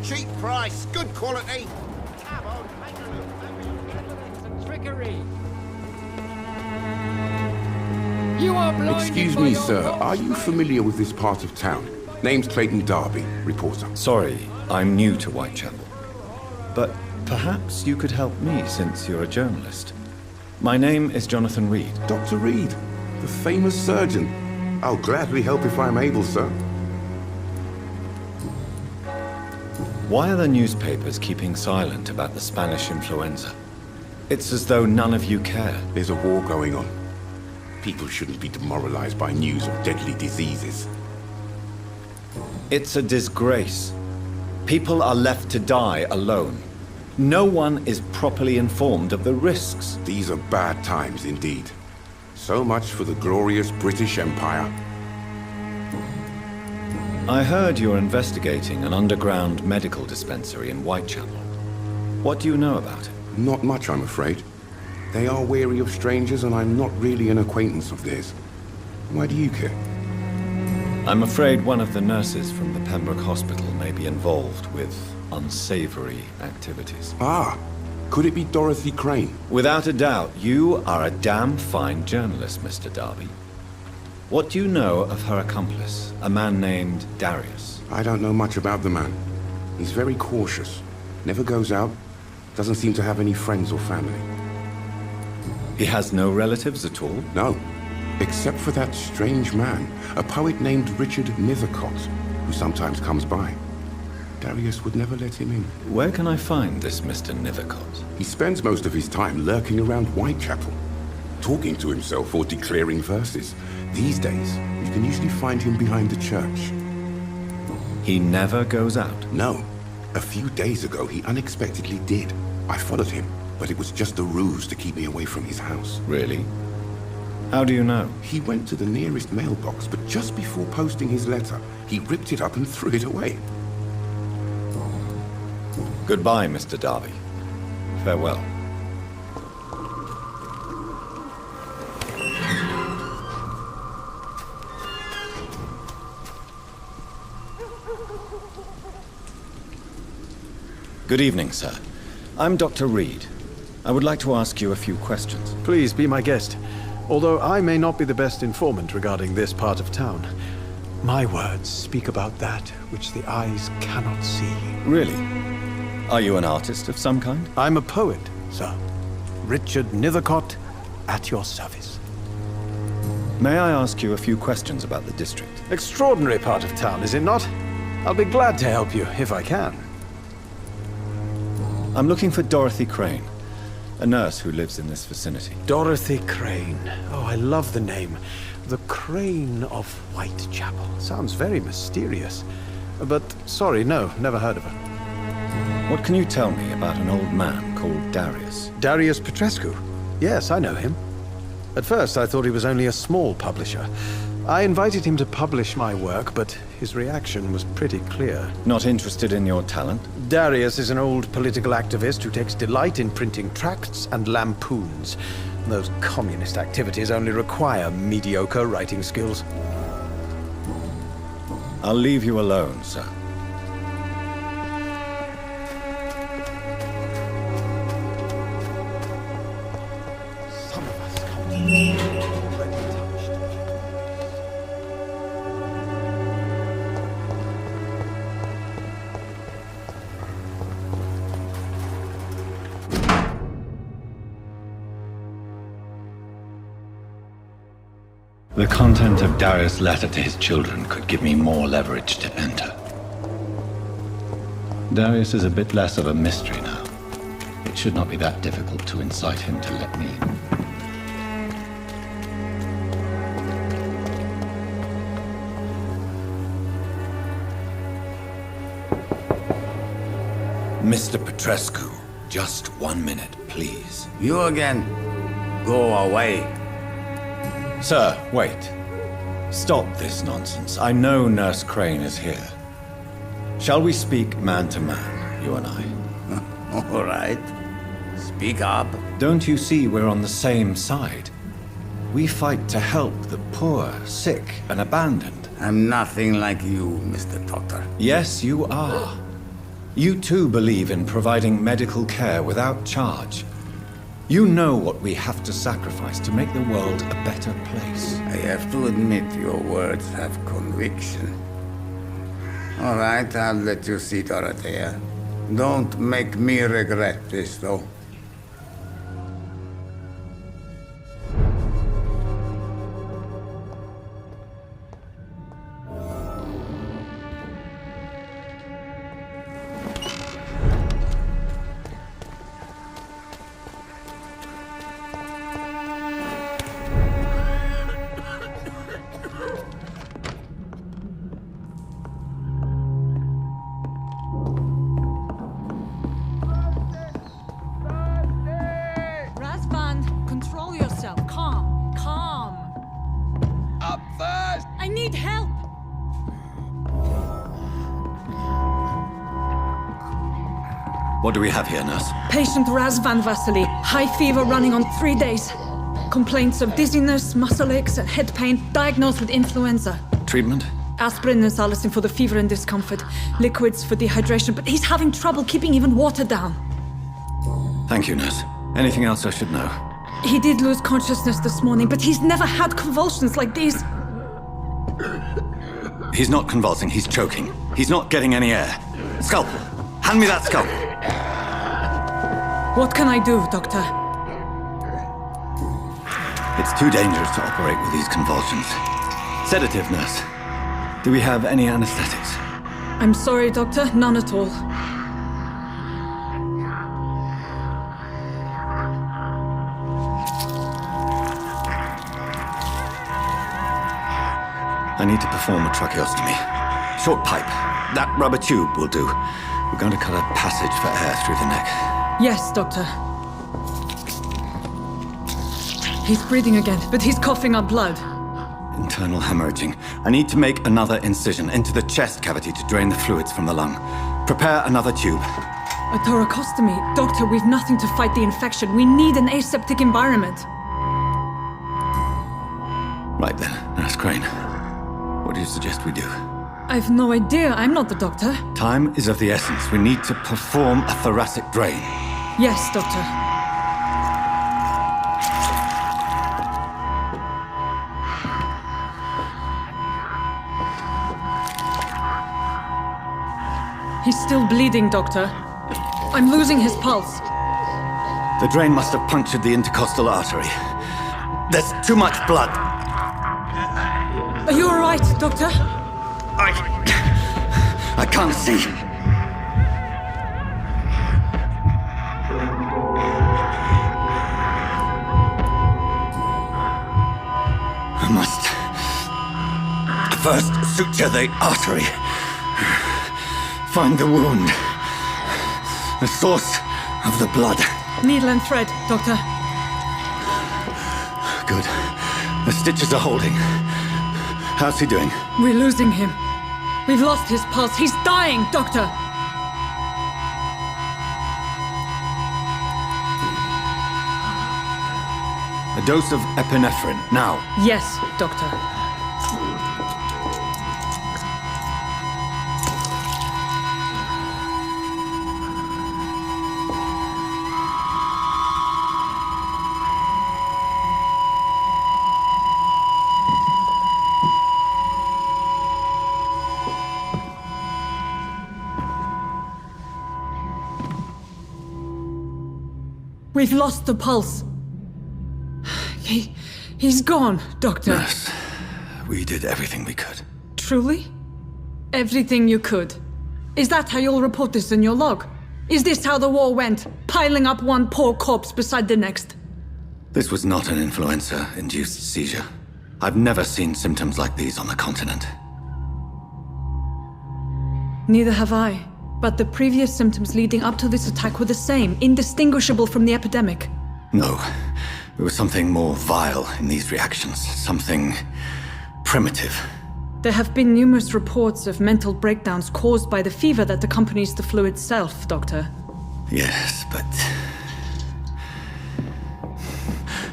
Cheap price, good quality. Come on, make a look. Evidence and trickery. You are blinded. Excuse me, sir. Are you familiar with this part of town? Name's Clayton Darby, reporter. Sorry, I'm new to Whitechapel. But perhaps you could help me since you're a journalist. My name is Jonathan Reed. Dr. Reed, the famous surgeon. I'll gladly help if I'm able, sir. Why are the newspapers keeping silent about the Spanish influenza? It's as though none of you care. There's a war going on. People shouldn't be demoralized by news of deadly diseases. It's a disgrace. People are left to die alone. No one is properly informed of the risks. These are bad times indeed. So much for the glorious British Empire. I heard you're investigating an underground medical dispensary in Whitechapel. What do you know about it? Not much, I'm afraid. They are wary of strangers, and I'm not really an acquaintance of theirs. Why do you care? I'm afraid one of the nurses from the Pembroke Hospital may be involved with unsavory activities. Ah, could it be Dorothy Crane? Without a doubt, you are a damn fine journalist, Mr. Darby. What do you know of her accomplice, a man named Darius? I don't know much about the man. He's very cautious. Never goes out. Doesn't seem to have any friends or family. He has no relatives at all? No. Except for that strange man, a poet named Richard Nethercott, who sometimes comes by. Darius would never let him in. Where can I find this Mr. Nethercott? He spends most of his time lurking around Whitechapel, talking to himself or declaring verses. These days, you can usually find him behind the church. He never goes out? No. A few days ago, he unexpectedly did. I followed him, but it was just a ruse to keep me away from his house. Really? How do you know? He went to the nearest mailbox, but just before posting his letter, he ripped it up and threw it away. Goodbye, Mr. Darby. Farewell. Good evening, sir. I'm Dr. Reed. I would like to ask you a few questions. Please be my guest. Although I may not be the best informant regarding this part of town, my words speak about that which the eyes cannot see. Really? Are you an artist of some kind? I'm a poet, sir. Richard Nethercott, at your service. May I ask you a few questions about the district? Extraordinary part of town, is it not? I'll be glad to help you, if I can. I'm looking for Dorothy Crane, a nurse who lives in this vicinity. Dorothy Crane. Oh, I love the name. The Crane of Whitechapel. Sounds very mysterious. But, sorry, no, never heard of her. What can you tell me about an old man called Darius? Darius Petrescu? Yes, I know him. At first, I thought he was only a small publisher. I invited him to publish my work, but his reaction was pretty clear. Not interested in your talent? Darius is an old political activist who takes delight in printing tracts and lampoons. Those communist activities only require mediocre writing skills. I'll leave you alone, sir. Some of us come to The content of Darius' letter to his children could give me more leverage to enter. Darius is a bit less of a mystery now. It should not be that difficult to incite him to let me in. Mr. Petrescu, just 1 minute, please. You again. Go away. Sir, wait. Stop this nonsense. I know Nurse Crane is here. Shall we speak man to man, you and I? All right. Speak up. Don't you see we're on the same side? We fight to help the poor, sick, and abandoned. I'm nothing like you, Mr. Doctor. Yes, you are. You too believe in providing medical care without charge. You know what we have to sacrifice to make the world a better place. I have to admit your words have conviction. All right, I'll let you see, Dorothea. Don't make me regret this, though. What do we have here, nurse? Patient Razvan Vasily. High fever running on 3 days. Complaints of dizziness, muscle aches, and head pain. Diagnosed with influenza. Treatment? Aspirin and salicin for the fever and discomfort. Liquids for dehydration, but he's having trouble keeping even water down. Thank you, nurse. Anything else I should know? He did lose consciousness this morning, but he's never had convulsions like these. He's not convulsing, he's choking. He's not getting any air. Scalpel! Hand me that scalpel! What can I do, Doctor? It's too dangerous to operate with these convulsions. Sedative, nurse. Do we have any anesthetics? I'm sorry, Doctor. None at all. I need to perform a tracheostomy. Short pipe. That rubber tube will do. We're going to cut a passage for air through the neck. Yes, Doctor. He's breathing again, but he's coughing up blood. Internal hemorrhaging. I need to make another incision into the chest cavity to drain the fluids from the lung. Prepare another tube. A thoracostomy? Doctor, we've nothing to fight the infection. We need an aseptic environment. Right then, Nurse Crane. What do you suggest we do? I've no idea. I'm not the doctor. Time is of the essence. We need to perform a thoracic drain. Yes, Doctor. He's still bleeding, Doctor. I'm losing his pulse. The drain must have punctured the intercostal artery. There's too much blood. Are you all right, Doctor? I can't see. I must first suture the artery. Find the wound. The source of the blood. Needle and thread, Doctor. Good. The stitches are holding. How's he doing? We're losing him. We've lost his pulse. He's dying, Doctor! A dose of epinephrine, now. Yes, Doctor. We've lost the pulse. He's gone, Doctor. Nurse, we did everything we could. Truly? Everything you could? Is that how you'll report this in your log? Is this how the war went? Piling up one poor corpse beside the next? This was not an influenza-induced seizure. I've never seen symptoms like these on the continent. Neither have I. But the previous symptoms leading up to this attack were the same, indistinguishable from the epidemic. No. There was something more vile in these reactions. Something primitive. There have been numerous reports of mental breakdowns caused by the fever that accompanies the flu itself, Doctor. Yes, but...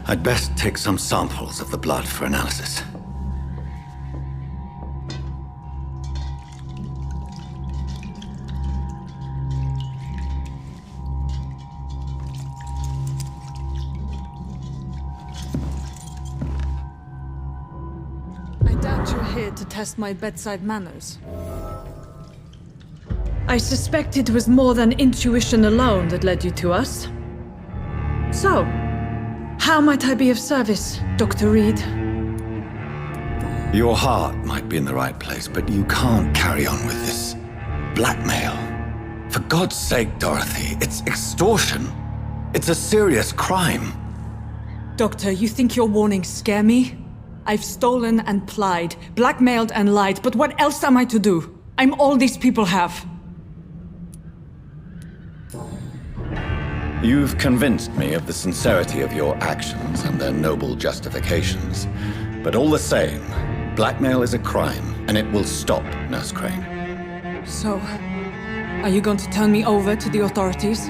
I'd best take some samples of the blood for analysis. I doubt you're here to test my bedside manners. I suspect it was more than intuition alone that led you to us. So, how might I be of service, Dr. Reed? Your heart might be in the right place, but you can't carry on with this blackmail. For God's sake, Dorothy, it's extortion. It's a serious crime. Doctor, you think your warnings scare me? I've stolen and plied, blackmailed and lied, but what else am I to do? I'm all these people have. You've convinced me of the sincerity of your actions and their noble justifications. But all the same, blackmail is a crime, and it will stop, Nurse Crane. So, are you going to turn me over to the authorities?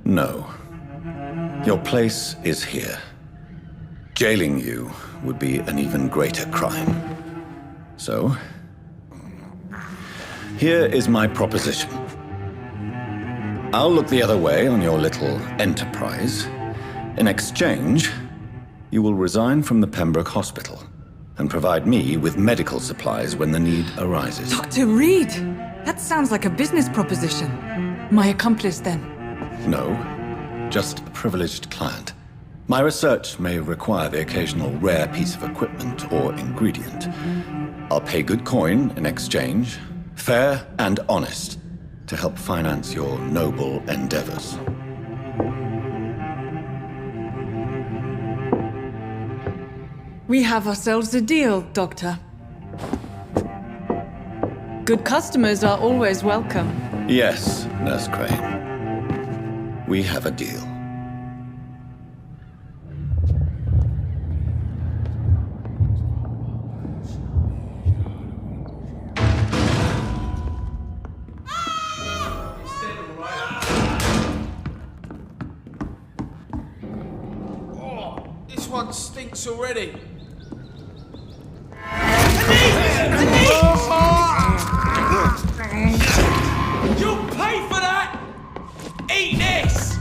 No. Your place is here. Jailing you would be an even greater crime. So, here is my proposition. I'll look the other way on your little enterprise. In exchange, you will resign from the Pembroke Hospital and provide me with medical supplies when the need arises. Dr. Reed! That sounds like a business proposition. My accomplice, then? No, just a privileged client. My research may require the occasional rare piece of equipment or ingredient. I'll pay good coin in exchange, fair and honest, to help finance your noble endeavors. We have ourselves a deal, Doctor. Good customers are always welcome. Yes, Nurse Crane. We have a deal. This one stinks already. You'll pay for that! Eat this!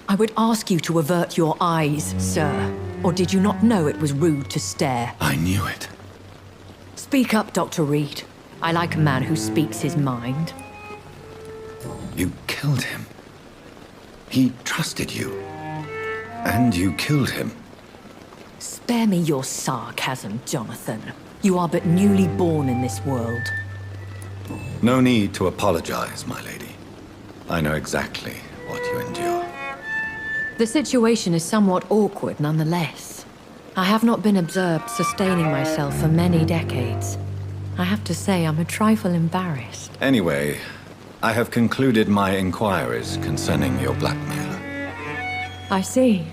I would ask you to avert your eyes, sir. Or did you not know it was rude to stare? I knew it. Speak up, Dr. Reed. I like a man who speaks his mind. You killed him. He trusted you. And you killed him. Spare me your sarcasm, Jonathan. You are but newly born in this world. No need to apologize, my lady. I know exactly what you endure. The situation is somewhat awkward nonetheless. I have not been observed sustaining myself for many decades. I have to say I'm a trifle embarrassed. Anyway, I have concluded my inquiries concerning your blackmailer. I see.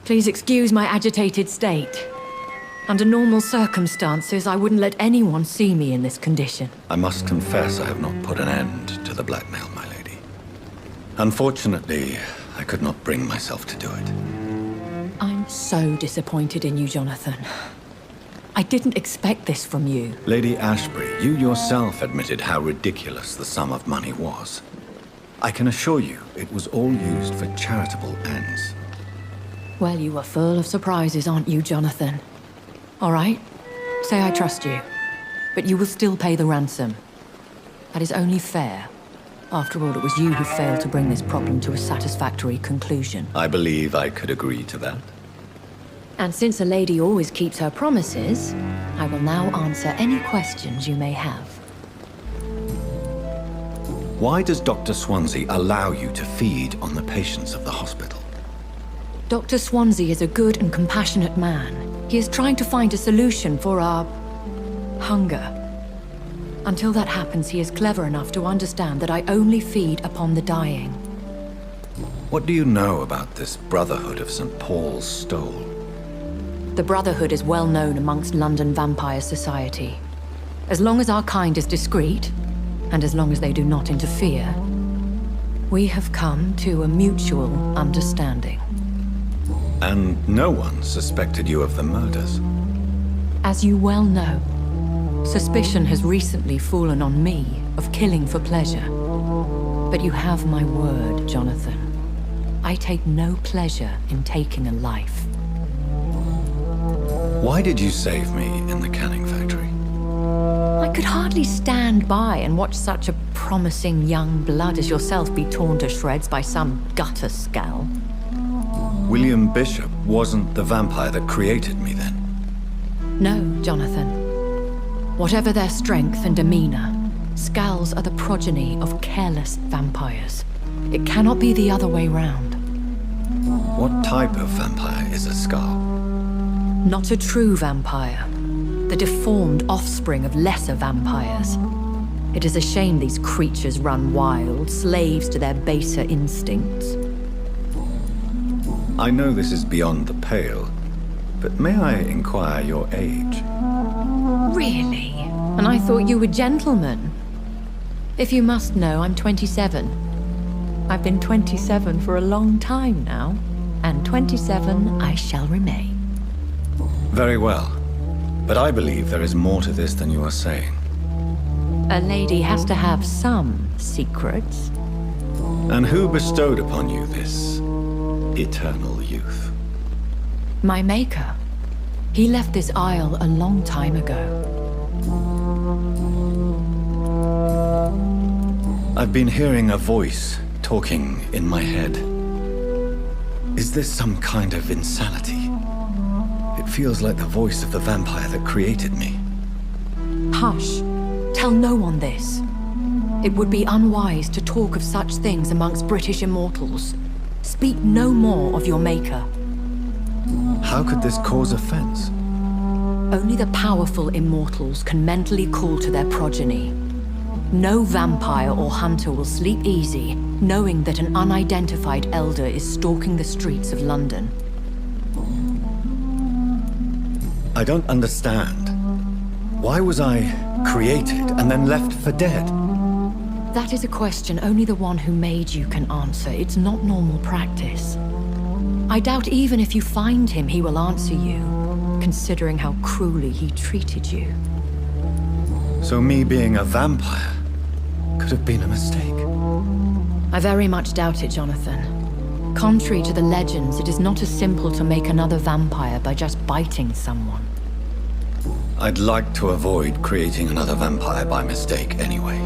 Please excuse my agitated state. Under normal circumstances, I wouldn't let anyone see me in this condition. I must confess I have not put an end to the blackmail, my lady. Unfortunately, I could not bring myself to do it. I'm so disappointed in you, Jonathan. I didn't expect this from you. Lady Ashbury, you yourself admitted how ridiculous the sum of money was. I can assure you, it was all used for charitable ends. Well, you are full of surprises, aren't you, Jonathan? All right, say I trust you, but you will still pay the ransom. That is only fair. After all, it was you who failed to bring this problem to a satisfactory conclusion. I believe I could agree to that. And since a lady always keeps her promises, I will now answer any questions you may have. Why does Dr. Swansea allow you to feed on the patients of the hospital? Dr. Swansea is a good and compassionate man. He is trying to find a solution for our hunger. Until that happens, he is clever enough to understand that I only feed upon the dying. What do you know about this Brotherhood of St. Paul's Stole? The Brotherhood is well known amongst London vampire society. As long as our kind is discreet, and as long as they do not interfere, we have come to a mutual understanding. And no one suspected you of the murders? As you well know, suspicion has recently fallen on me of killing for pleasure. But you have my word, Jonathan. I take no pleasure in taking a life. Why did you save me in the canning factory? I could hardly stand by and watch such a promising young blood as yourself be torn to shreds by some gutter scowl. William Bishop wasn't the vampire that created me then? No, Jonathan. Whatever their strength and demeanor, Scowls are the progeny of careless vampires. It cannot be the other way round. What type of vampire is a Scowl? Not a true vampire. The deformed offspring of lesser vampires. It is a shame these creatures run wild, slaves to their baser instincts. I know this is beyond the pale, but may I inquire your age? Really? And I thought you were gentlemen. If you must know, I'm 27. I've been 27 for a long time now, and 27 I shall remain. Very well. But I believe there is more to this than you are saying. A lady has to have some secrets. And who bestowed upon you this eternal youth? My maker. He left this isle a long time ago. I've been hearing a voice talking in my head. Is this some kind of insanity? It feels like the voice of the vampire that created me. Hush. Tell no one this. It would be unwise to talk of such things amongst British immortals. Speak no more of your maker. How could this cause offense? Only the powerful immortals can mentally call to their progeny. No vampire or hunter will sleep easy, knowing that an unidentified elder is stalking the streets of London. I don't understand. Why was I created and then left for dead? That is a question only the one who made you can answer. It's not normal practice. I doubt even if you find him, he will answer you, considering how cruelly he treated you. So me being a vampire could have been a mistake? I very much doubt it, Jonathan. Contrary to the legends, it is not as simple to make another vampire by just biting someone. I'd like to avoid creating another vampire by mistake anyway.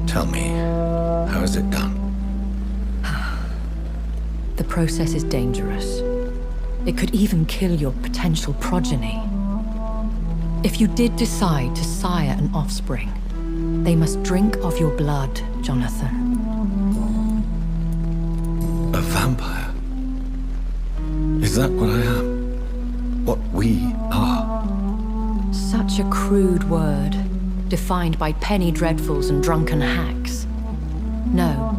Tell me, how is it done? The process is dangerous. It could even kill your potential progeny. If you did decide to sire an offspring, they must drink of your blood, Jonathan. A vampire? Is that what I am? What we are? Such a crude word, defined by penny dreadfuls and drunken hacks. No.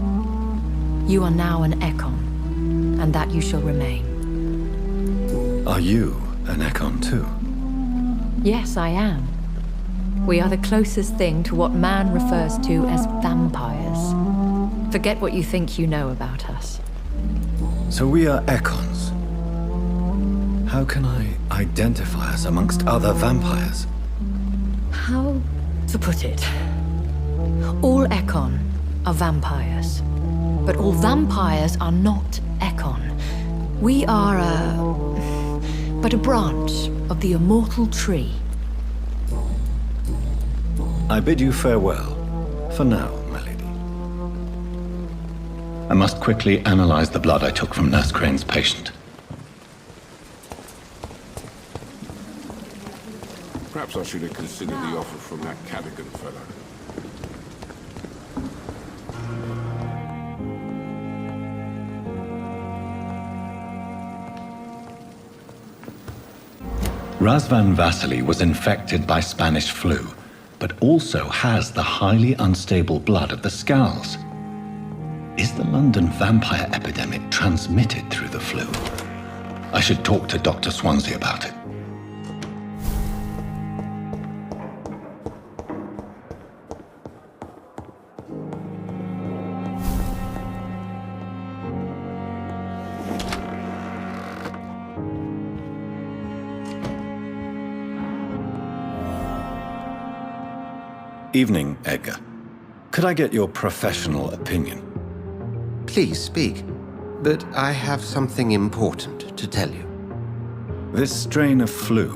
You are now an Ekon, and that you shall remain. Are you an Ekon too? Yes, I am. We are the closest thing to what man refers to as vampires. Forget what you think you know about us. So we are Ekons. How can I identify us amongst other vampires? How to put it? All Ekon are vampires. But all vampires are not Ekon. We are but a branch of the immortal tree. I bid you farewell. For now, my lady. I must quickly analyze the blood I took from Nurse Crane's patient. Perhaps I should have considered the offer from that Cadogan fellow. Razvan Vasily was infected by Spanish flu, but also has the highly unstable blood of the Scowls. Is the London vampire epidemic transmitted through the flu? I should talk to Dr. Swansea about it. Evening, Edgar. Could I get your professional opinion? Please speak, but I have something important to tell you. This strain of flu,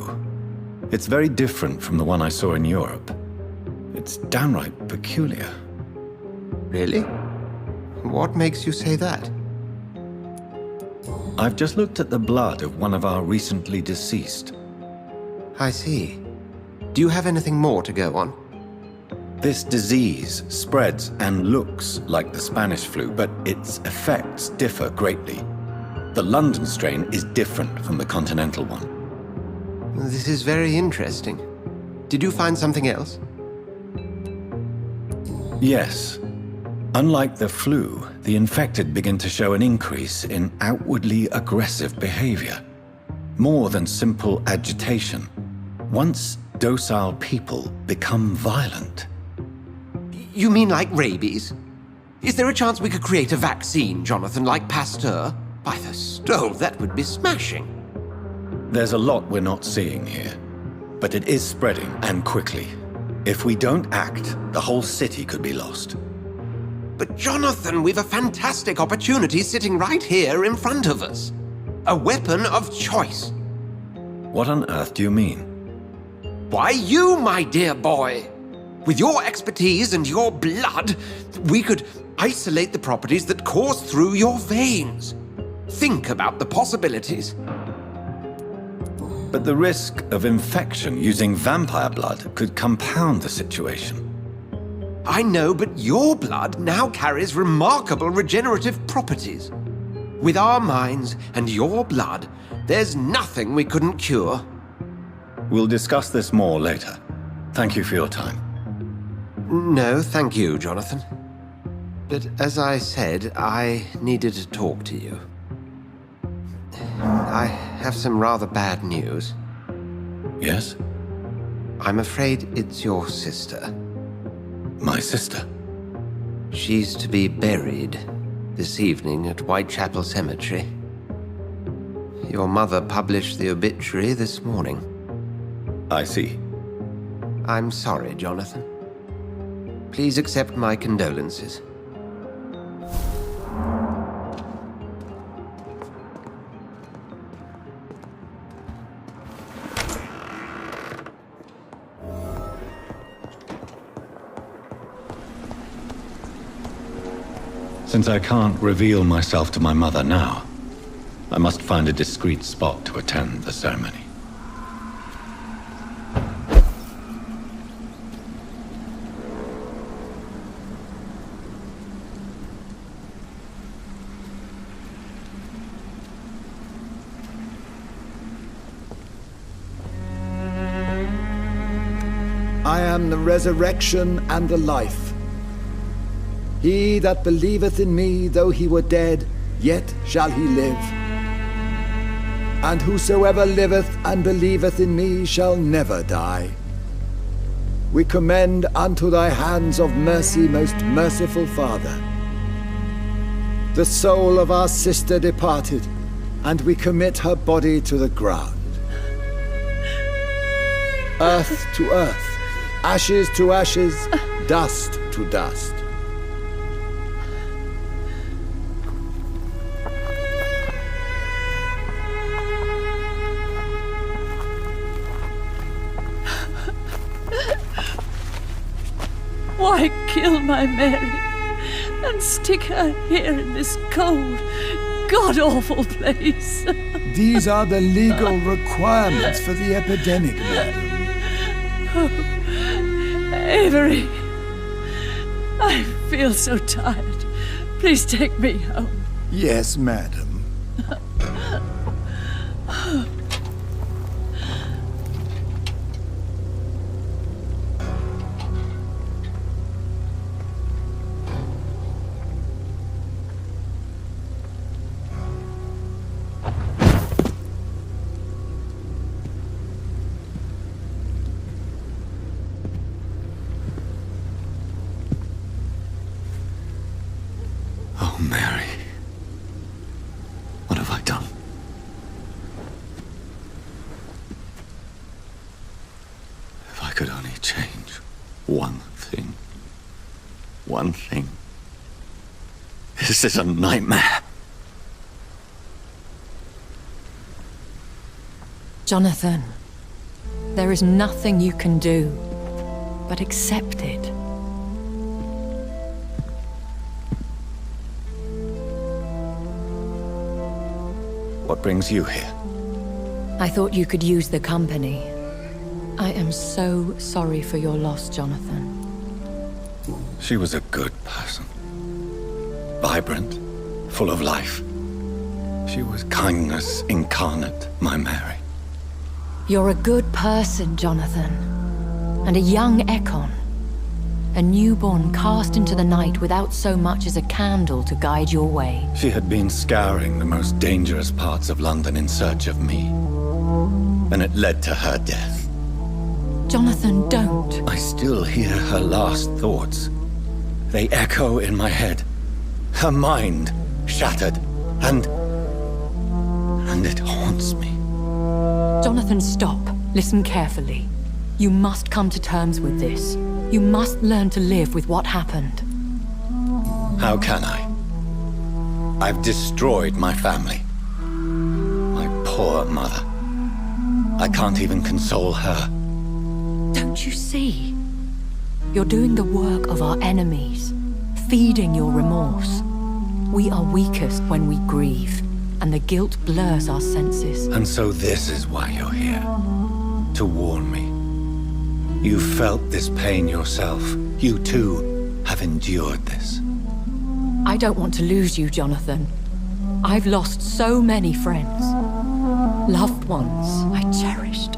it's very different from the one I saw in Europe. It's downright peculiar. Really? What makes you say that? I've just looked at the blood of one of our recently deceased. I see. Do you have anything more to go on? This disease spreads and looks like the Spanish flu, but its effects differ greatly. The London strain is different from the continental one. This is very interesting. Did you find something else? Yes. Unlike the flu, the infected begin to show an increase in outwardly aggressive behavior. More than simple agitation. Once docile people become violent. You mean like rabies? Is there a chance we could create a vaccine, Jonathan, like Pasteur? By the stove, that would be smashing. There's a lot we're not seeing here, but it is spreading, and quickly. If we don't act, the whole city could be lost. But Jonathan, we've a fantastic opportunity sitting right here in front of us. A weapon of choice. What on earth do you mean? Why, you, my dear boy. With your expertise and your blood, we could isolate the properties that course through your veins. Think about the possibilities. But the risk of infection using vampire blood could compound the situation. I know, but your blood now carries remarkable regenerative properties. With our minds and your blood, there's nothing we couldn't cure. We'll discuss this more later. Thank you for your time. No, thank you, Jonathan. But as I said, I needed to talk to you. I have some rather bad news. Yes? I'm afraid it's your sister. My sister? She's to be buried this evening at Whitechapel Cemetery. Your mother published the obituary this morning. I see. I'm sorry, Jonathan. Please accept my condolences. Since I can't reveal myself to my mother now, I must find a discreet spot to attend the ceremony. I am the resurrection and the life. He that believeth in me, though he were dead, yet shall he live. and whosoever liveth and believeth in me shall never die. We commend unto thy hands of mercy, most merciful Father, the soul of our sister departed, and we commit her body to the ground. Earth to earth, ashes to ashes, dust to dust. Why kill my Mary and stick her here in this cold, god-awful place? These are the legal requirements for the epidemic, madam. Oh, Avery, I feel so tired. Please take me home. Yes, madam. Oh, Mary. What have I done? If I could only change one thing. One thing. This is a nightmare. Jonathan, there is nothing you can do but accept it. What brings you here? I thought you could use the company. I am so sorry for your loss, Jonathan. She was a good person. Vibrant, full of life. She was kindness incarnate, my Mary. You're a good person, Jonathan. And a young Ekon. A newborn cast into the night without so much as a candle to guide your way. She had been scouring the most dangerous parts of London in search of me. And it led to her death. Jonathan, don't. I still hear her last thoughts. They echo in my head. Her mind shattered, and it haunts me. Jonathan, stop. Listen carefully. You must come to terms with this. You must learn to live with what happened. How can I? I've destroyed my family. My poor mother. I can't even console her. Don't you see? You're doing the work of our enemies, feeding your remorse. We are weakest when we grieve, and the guilt blurs our senses. And so this is why you're here. To warn me. You felt this pain yourself. You too have endured this. I don't want to lose you, Jonathan. I've lost so many friends. Loved ones I cherished.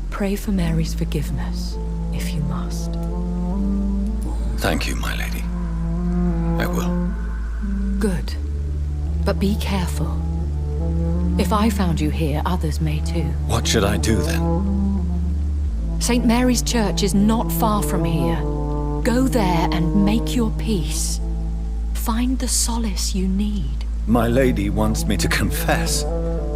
Pray for Mary's forgiveness, if you must. Thank you, my lady. I will. Good. But be careful. If I found you here, others may too. What should I do then? St. Mary's Church is not far from here. Go there and make your peace. Find the solace you need. My lady wants me to confess.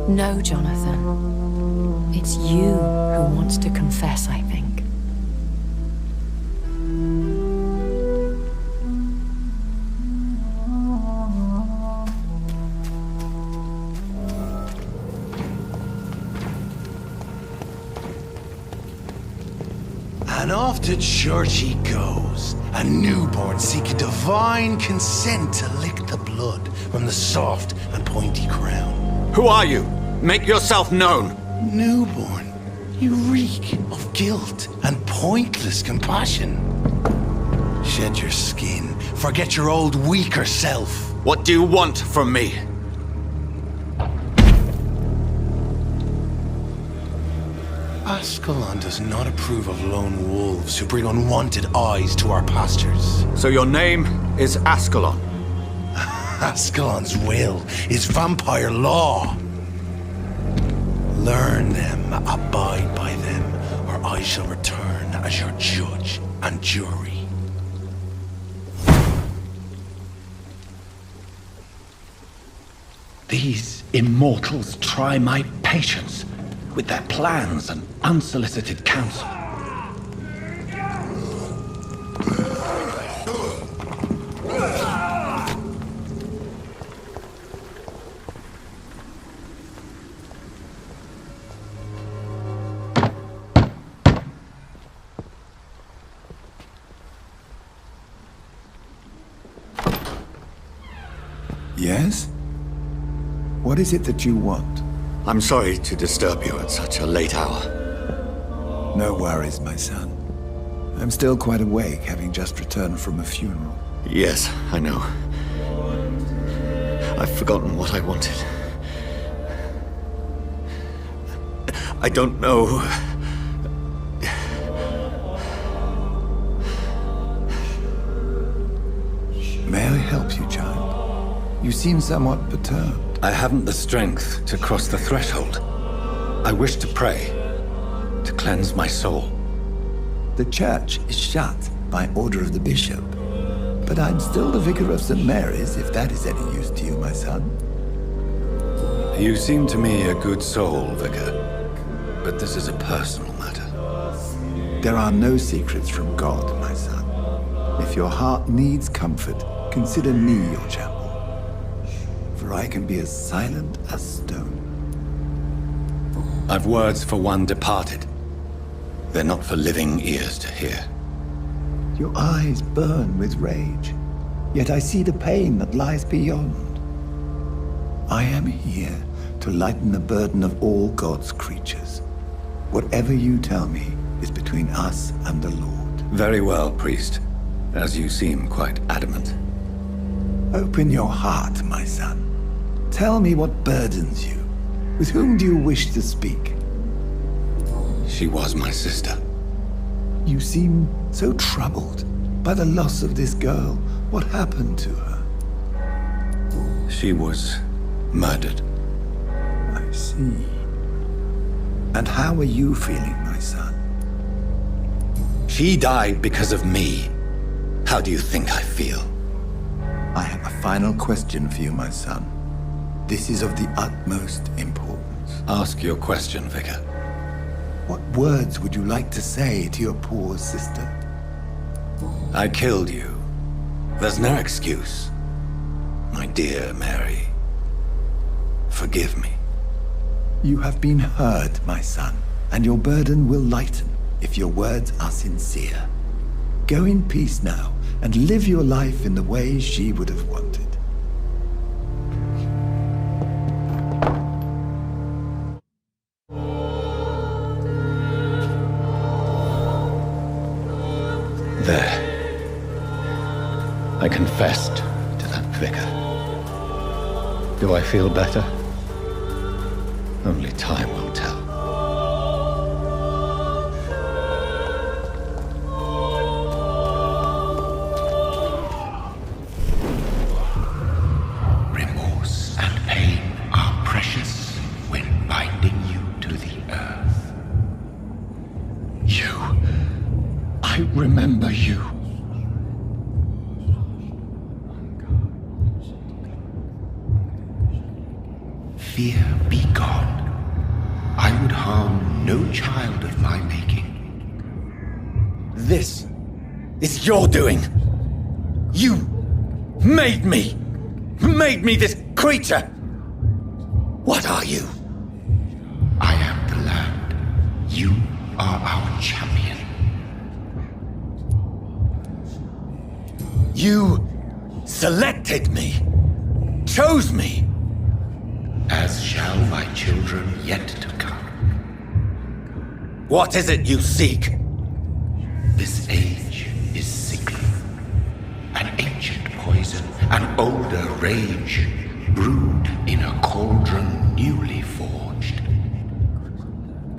No, Jonathan. It's you who wants to confess, I think. And off to church he goes, a newborn seeking divine consent to lick the blood from the soft and pointy crown. Who are you? Make yourself known. Newborn, you reek of guilt and pointless compassion. Shed your skin, forget your old weaker self. What do you want from me? Ascalon does not approve of lone wolves who bring unwanted eyes to our pastures. So your name is Ascalon? Ascalon's will is vampire law. Learn them, abide by them, or I shall return as your judge and jury. These immortals try my patience with their plans and unsolicited counsel. Yes? What is it that you want? I'm sorry to disturb you at such a late hour. No worries, my son. I'm still quite awake, having just returned from a funeral. Yes, I know. I've forgotten what I wanted. I don't know. May I help you, child? You seem somewhat perturbed. I haven't the strength to cross the threshold. I wish to pray, to cleanse my soul. The church is shut by order of the bishop. But I'm still the vicar of St. Mary's, if that is any use to you, my son. You seem to me a good soul, Vicar. But this is a personal matter. There are no secrets from God, my son. If your heart needs comfort, consider me your chapel. For I can be as silent as stone. I've words for one departed. They're not for living ears to hear. Your eyes burn with rage, yet I see the pain that lies beyond. I am here to lighten the burden of all God's creatures. Whatever you tell me is between us and the Lord. Very well, priest, as you seem quite adamant. Open your heart, my son. Tell me what burdens you. With whom do you wish to speak? She was my sister. You seem so troubled by the loss of this girl. What happened to her? She was murdered. I see. And how are you feeling, my son? She died because of me. How do you think I feel? I have a final question for you, my son. This is of the utmost importance. Ask your question, Vicar. What words would you like to say to your poor sister? I killed you. There's no excuse. My dear Mary, forgive me. You have been heard, my son, and your burden will lighten if your words are sincere. Go in peace now, and live your life in the way she would have wanted. There. I confessed to that vicar. Do I feel better? Only time will tell. Remorse and pain are precious when binding you to the earth. You. I remember you. Fear be gone. I would harm no child of my making. This is your doing. You made me this creature. What are you? I am the land. You are our champion. You selected me, chose me. As shall my children yet to come. What is it you seek? This age is sickly. An ancient poison, an older rage, brewed in a cauldron newly forged.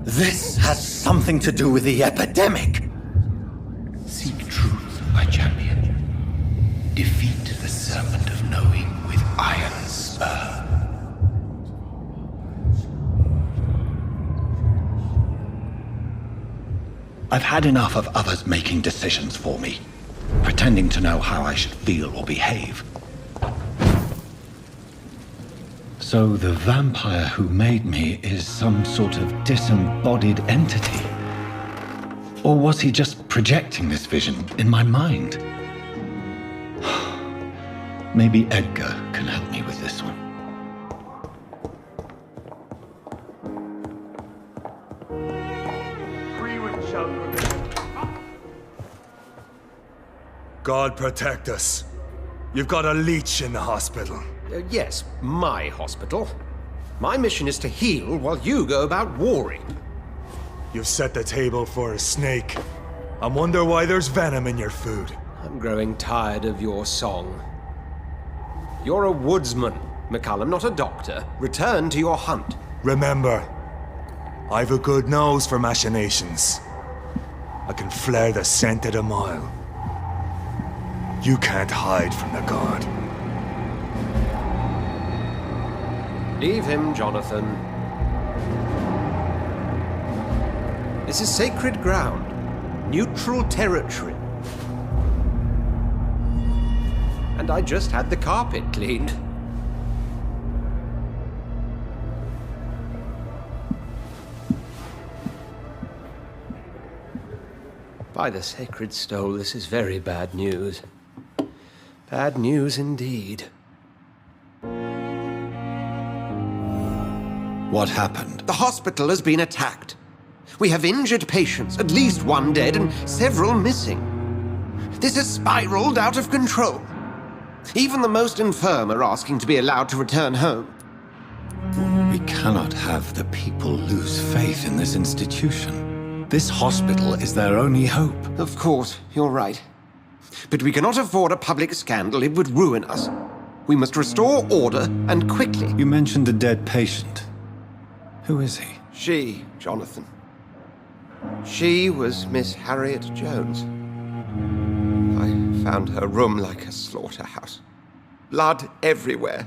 This has something to do with the epidemic. Seek truth, my champion. Defeat the serpent of knowing with iron spur. I've had enough of others making decisions for me, pretending to know how I should feel or behave. So the vampire who made me is some sort of disembodied entity? Or was he just projecting this vision in my mind? Maybe Edgar can help me with this one. God protect us. You've got a leech in the hospital. Yes, my hospital. My mission is to heal while you go about warring. You've set the table for a snake. I wonder why there's venom in your food. I'm growing tired of your song. You're a woodsman, McCullum, not a doctor. Return to your hunt. Remember, I've a good nose for machinations. I can flare the scent at a mile. You can't hide from the god. Leave him, Jonathan. This is sacred ground. Neutral territory. And I just had the carpet cleaned. By the sacred stole, this is very bad news. Bad news indeed. What happened? The hospital has been attacked. We have injured patients, at least one dead and several missing. This has spiraled out of control. Even the most infirm are asking to be allowed to return home. We cannot have the people lose faith in this institution. This hospital is their only hope. Of course, you're right. But we cannot afford a public scandal. It would ruin us. We must restore order, and quickly. You mentioned a dead patient. Who is he? She, Jonathan. She was Miss Harriet Jones. I found her room like a slaughterhouse. Blood everywhere.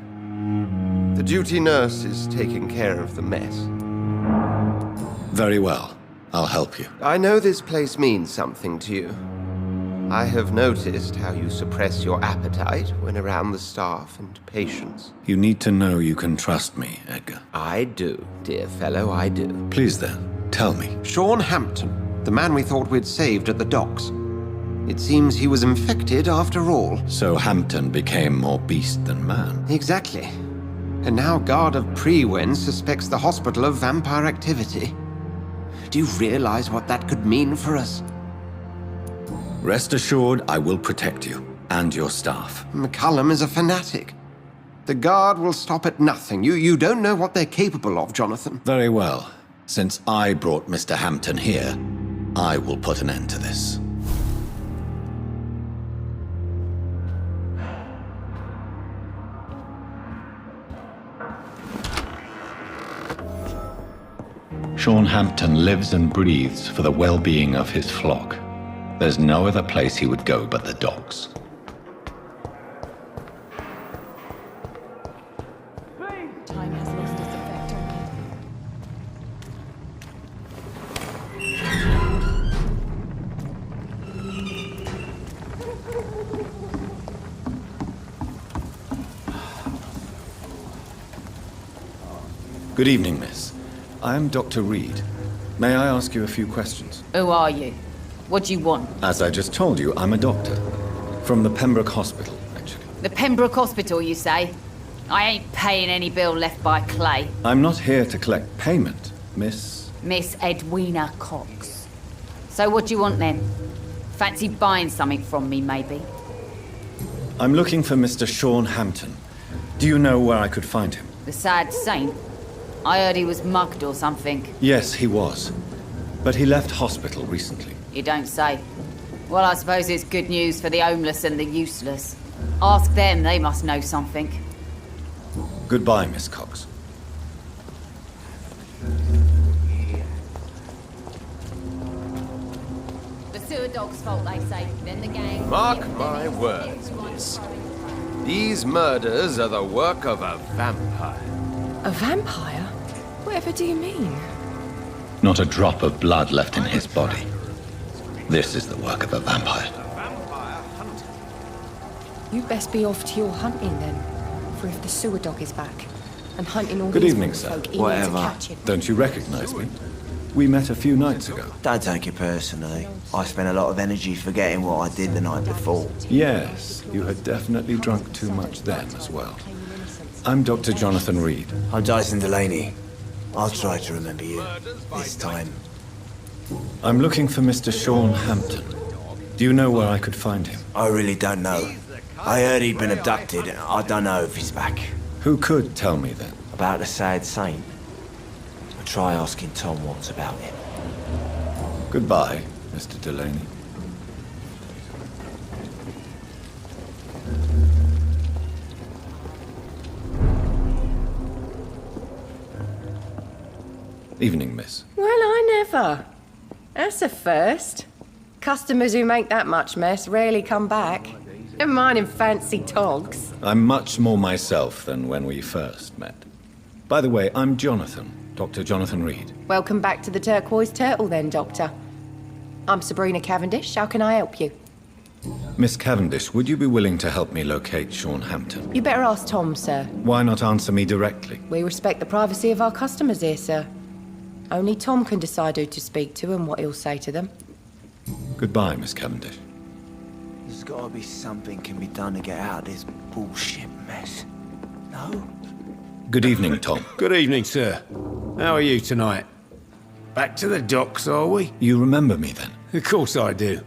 The duty nurse is taking care of the mess. Very well. I'll help you. I know this place means something to you. I have noticed how you suppress your appetite when around the staff and patients. You need to know you can trust me, Edgar. I do, dear fellow, I do. Please then, tell me. Sean Hampton, the man we thought we'd saved at the docks. It seems he was infected after all. So Hampton became more beast than man. Exactly. And now Guard of Prewen suspects the hospital of vampire activity. Do you realize what that could mean for us? Rest assured, I will protect you and your staff. McCullum is a fanatic. The Guard will stop at nothing. You don't know what they're capable of, Jonathan. Very well. Since I brought Mr. Hampton here, I will put an end to this. Sean Hampton lives and breathes for the well-being of his flock. There's no other place he would go but the docks. Time has lost its effect on me. Good evening, miss. I'm Dr. Reed. May I ask you a few questions? Who are you? What do you want? As I just told you, I'm a doctor. From the Pembroke Hospital, actually. The Pembroke Hospital, you say? I ain't paying any bill left by Clay. I'm not here to collect payment, Miss... Miss Edwina Cox. So what do you want then? Fancy buying something from me, maybe? I'm looking for Mr. Sean Hampton. Do you know where I could find him? The sad saint? I heard he was mugged or something. Yes, he was. But he left hospital recently. You don't say. Well, I suppose it's good news for the homeless and the useless. Ask them, they must know something. Goodbye, Miss Cox. The sewer dog's fault, they say. Then the gang... Mark my words, miss. These murders are the work of a vampire. A vampire? Whatever do you mean? Not a drop of blood left in his body. This is the work of a vampire. You'd best be off to your hunting then, for if the sewer dog is back, and hunting all Good these evening, wolf sir. folk eager to Whatever. catch him. Don't you recognize me? We met a few nights ago. Don't take it personally. I spent a lot of energy forgetting what I did the night before. Yes, you had definitely drunk too much then as well. I'm Dr. Jonathan Reed. I'm Dyson Delaney. I'll try to remember you. This time. I'm looking for Mr. Sean Hampton. Do you know where I could find him? I really don't know. I heard he'd been abducted. I don't know if he's back. Who could tell me then? About the sad saint. I'll try asking Tom Watts about him. Goodbye, Mr. Delaney. Evening, miss. Well, I never. That's a first. Customers who make that much mess rarely come back. Never mind in fancy togs. I'm much more myself than when we first met. By the way, I'm Jonathan, Dr. Jonathan Reed. Welcome back to the Turquoise Turtle then, Doctor. I'm Sabrina Cavendish. How can I help you? Miss Cavendish, would you be willing to help me locate Sean Hampton? You better ask Tom, sir. Why not answer me directly? We respect the privacy of our customers here, sir. Only Tom can decide who to speak to and what he'll say to them. Goodbye, Miss Cavendish. There's gotta be something can be done to get out of this bullshit mess. No? Good evening, Tom. Good evening, sir. How are you tonight? Back to the docks, are we? You remember me then? Of course I do.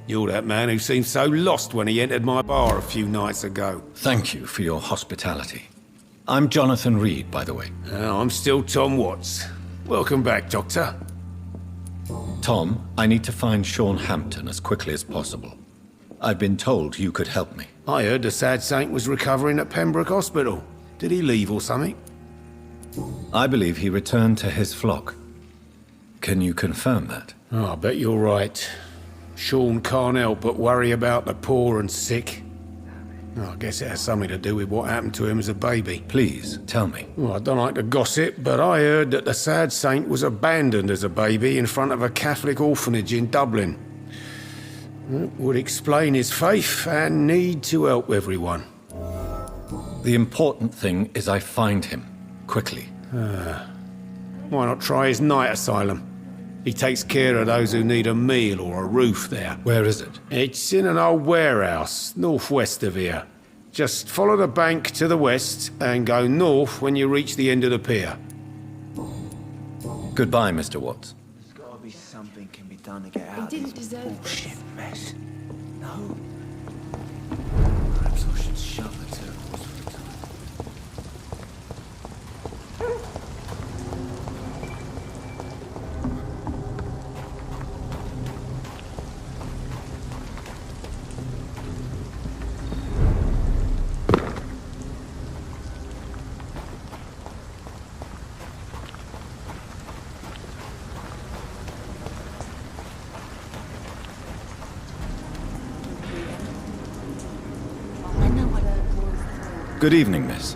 You're that man who seemed so lost when he entered my bar a few nights ago. Thank you for your hospitality. I'm Jonathan Reed, by the way. I'm still Tom Watts. Welcome back, Doctor. Tom, I need to find Sean Hampton as quickly as possible. I've been told you could help me. I heard the sad saint was recovering at Pembroke Hospital. Did he leave or something? I believe he returned to his flock. Can you confirm that? Oh, I bet you're right. Sean can't help but worry about the poor and sick. Oh, I guess it has something to do with what happened to him as a baby. Please, tell me. Well, I don't like to gossip, but I heard that the sad saint was abandoned as a baby in front of a Catholic orphanage in Dublin. That would explain his faith and need to help everyone. The important thing is I find him, quickly. Why not try his night asylum? He takes care of those who need a meal or a roof there. Where is it? It's in an old warehouse, northwest of here. Just follow the bank to the west and go north when you reach the end of the pier. Goodbye, Mr. Watts. There's gotta be something can be done to get out He of didn't this deserve bullshit mess. No? Perhaps I should shut the turtles for the time. Good evening, miss.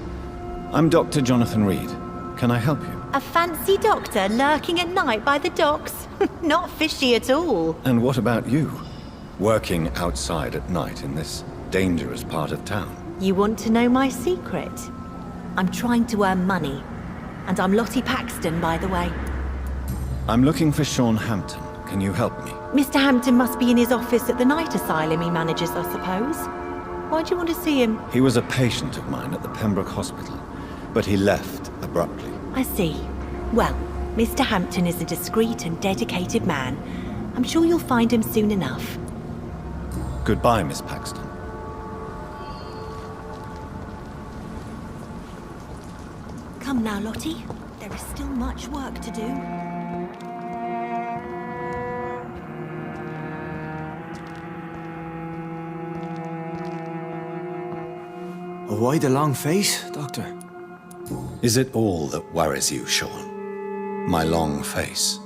I'm Dr. Jonathan Reed. Can I help you? A fancy doctor lurking at night by the docks? Not fishy at all. And what about you? Working outside at night in this dangerous part of town? You want to know my secret? I'm trying to earn money. And I'm Lottie Paxton, by the way. I'm looking for Sean Hampton. Can you help me? Mr. Hampton must be in his office at the night asylum he manages, I suppose. Why do you want to see him? He was a patient of mine at the Pembroke Hospital, but he left abruptly. I see. Well, Mr. Hampton is a discreet and dedicated man. I'm sure you'll find him soon enough. Goodbye, Miss Paxton. Come now, Lottie. There is still much work to do. Why the long face, Doctor? Is it all that worries you, Sean? My long face?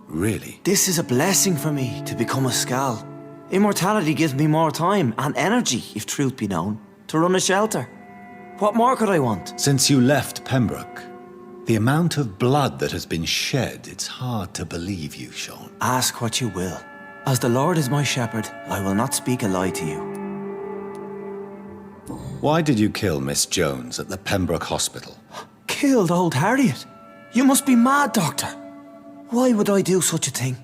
Really? This is a blessing for me to become a Skal. Immortality gives me more time and energy, if truth be known, to run a shelter. What more could I want? Since you left Pembroke, the amount of blood that has been shed, it's hard to believe you, Sean. Ask what you will. As the Lord is my shepherd, I will not speak a lie to you. Why did you kill Miss Jones at the Pembroke Hospital? Killed old Harriet? You must be mad, Doctor. Why would I do such a thing?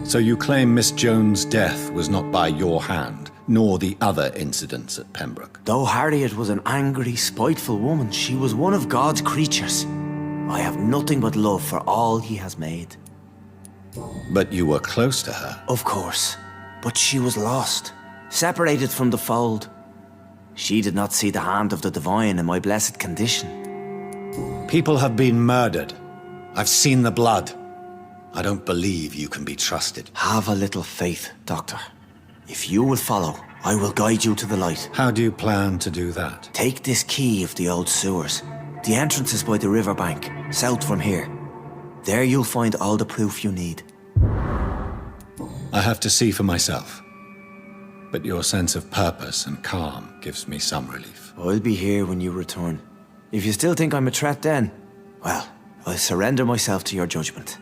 So you claim Miss Jones' death was not by your hand, nor the other incidents at Pembroke? Though Harriet was an angry, spiteful woman, she was one of God's creatures. I have nothing but love for all he has made. But you were close to her. Of course. But she was lost, separated from the fold. She did not see the hand of the divine in my blessed condition. People have been murdered. I've seen the blood. I don't believe you can be trusted. Have a little faith, Doctor. If you will follow, I will guide you to the light. How do you plan to do that? Take this key of the old sewers. The entrance is by the riverbank, south from here. There you'll find all the proof you need. I have to see for myself. But your sense of purpose and calm gives me some relief. I'll be here when you return. If you still think I'm a threat then, well, I'll surrender myself to your judgment.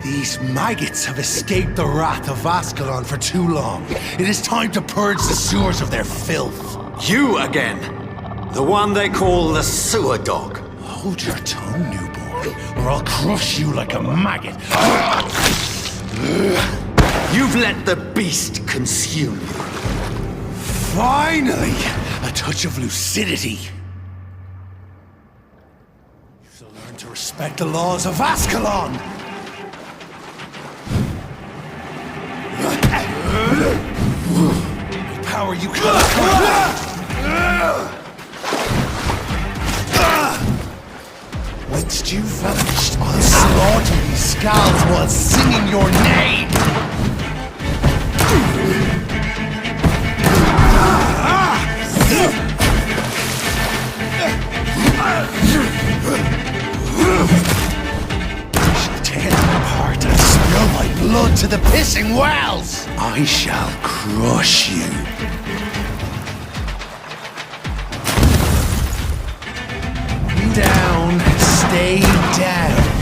These maggots have escaped the wrath of Ascalon for too long. It is time to purge the sewers of their filth. You again! The one they call the sewer dog. Hold your tongue, new boy, or I'll crush you like a maggot. You've let the beast consume you. Finally! A touch of lucidity. You'll learn to respect the laws of Ascalon! Power you Once you've vanished, I'll slaughter these skulls while singing your name! I shall tear them apart and spill my blood to the pissing wells! I shall crush you. Down, stay down.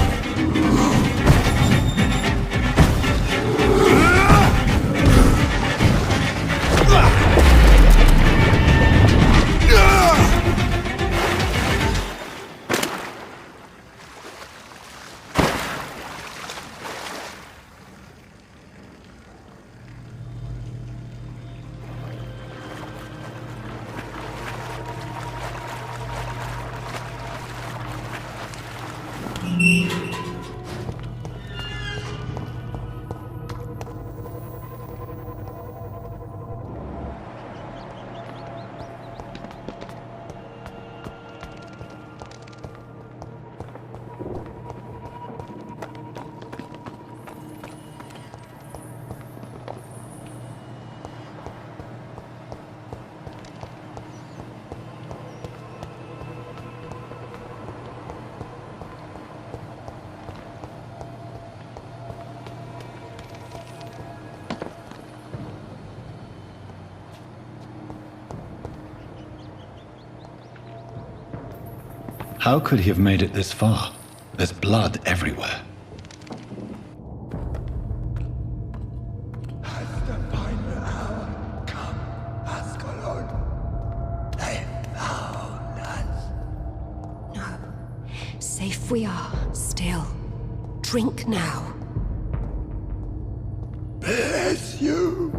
How could he have made it this far? There's blood everywhere. Safe we are, still. Drink now. Bless you,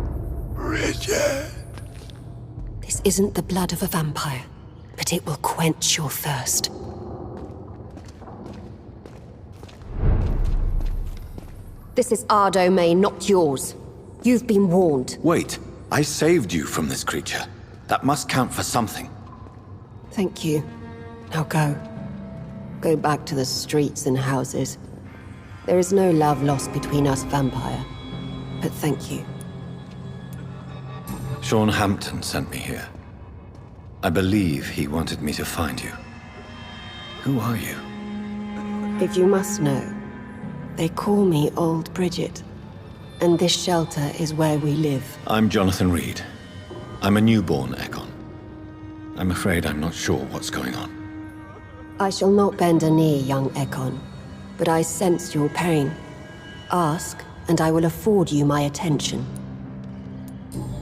Richard. This isn't the blood of a vampire, but it will quench your thirst. This is our domain, not yours. You've been warned. Wait, I saved you from this creature. That must count for something. Thank you. Now go. Go back to the streets and houses. There is no love lost between us, vampire. But thank you. Sean Hampton sent me here. I believe he wanted me to find you. Who are you? If you must know, they call me Old Bridget. And this shelter is where we live. I'm Jonathan Reed. I'm a newborn Ekon. I'm afraid I'm not sure what's going on. I shall not bend a knee, young Ekon, but I sense your pain. Ask, and I will afford you my attention.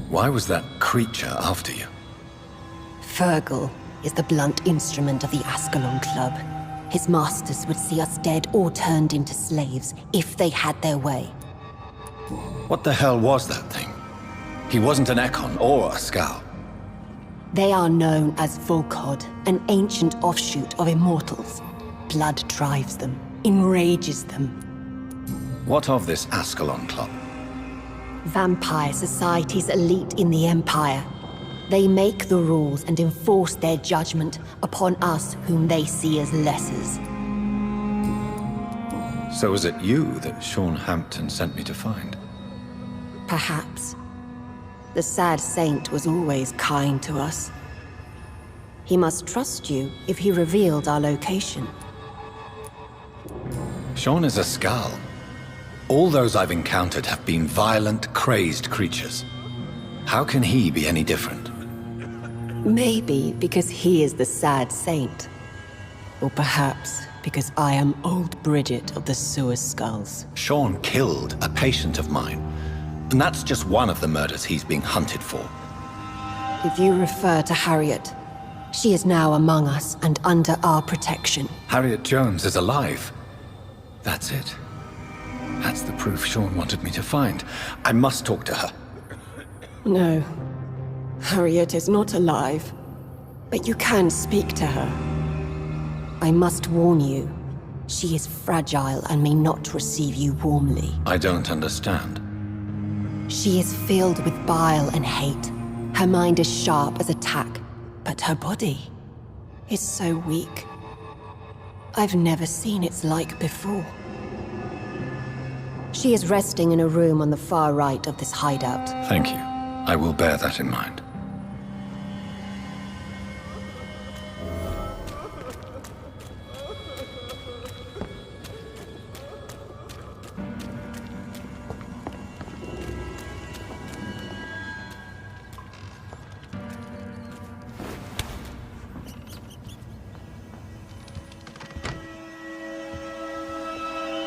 Why was that creature after you? Fergal is the blunt instrument of the Ascalon Club. His masters would see us dead or turned into slaves if they had their way. What the hell was that thing? He wasn't an Ekon or a Scowl. They are known as Volkod, an ancient offshoot of immortals. Blood drives them, enrages them. What of this Ascalon Club? Vampire society's elite in the Empire. They make the rules and enforce their judgment upon us whom they see as lessers. So was it you that Sean Hampton sent me to find? Perhaps. The sad saint was always kind to us. He must trust you if he revealed our location. Sean is a Scowl. All those I've encountered have been violent, crazed creatures. How can he be any different? Maybe because he is the sad saint. Or perhaps because I am Old Bridget of the Sewer Skulls. Sean killed a patient of mine. And that's just one of the murders he's being hunted for. If you refer to Harriet, she is now among us and under our protection. Harriet Jones is alive. That's it. That's the proof Sean wanted me to find. I must talk to her. No. Harriet is not alive. But you can speak to her. I must warn you. She is fragile and may not receive you warmly. I don't understand. She is filled with bile and hate. Her mind is sharp as a tack, but her body is so weak. I've never seen its like before. She is resting in a room on the far right of this hideout. Thank you. I will bear that in mind.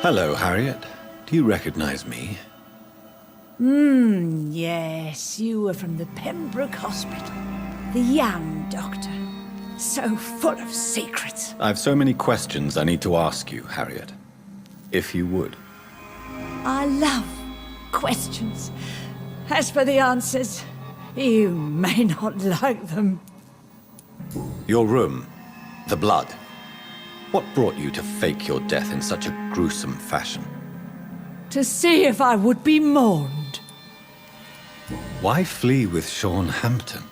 Hello, Harriet. Do you recognize me? Yes, you were from the Pembroke Hospital. The young doctor. So full of secrets. I've so many questions I need to ask you, Harriet. If you would. I love questions. As for the answers, you may not like them. Your room. The blood. What brought you to fake your death in such a gruesome fashion? To see if I would be mourned. Why flee with Sean Hampton?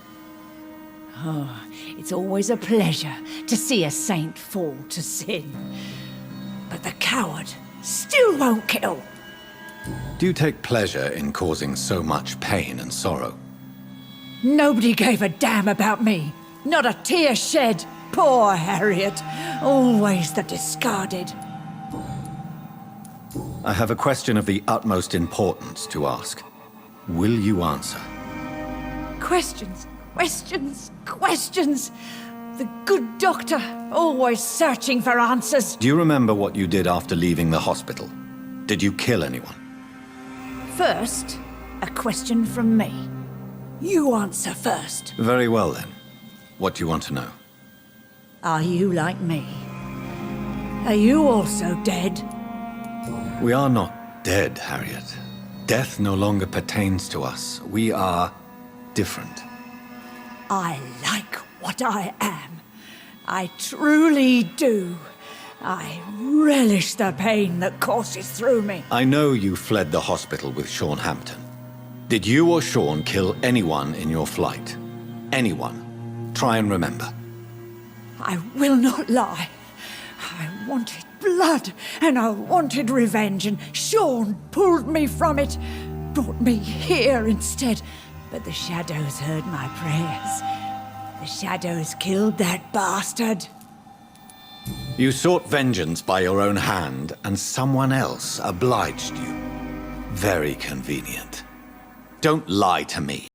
Oh, it's always a pleasure to see a saint fall to sin. But the coward still won't kill. Do you take pleasure in causing so much pain and sorrow? Nobody gave a damn about me. Not a tear shed. Poor Harriet. Always the discarded. I have a question of the utmost importance to ask. Will you answer? Questions, questions, questions. The good doctor, always searching for answers. Do you remember what you did after leaving the hospital? Did you kill anyone? First, a question from me. You answer first. Very well then. What do you want to know? Are you like me? Are you also dead? We are not dead, Harriet. Death no longer pertains to us. We are different. I like what I am. I truly do. I relish the pain that courses through me. I know you fled the hospital with Sean Hampton. Did you or Sean kill anyone in your flight? Anyone? Try and remember. I will not lie. I wanted blood, and I wanted revenge, and Sean pulled me from it, brought me here instead. But the shadows heard my prayers. The shadows killed that bastard. You sought vengeance by your own hand, and someone else obliged you. Very convenient. Don't lie to me.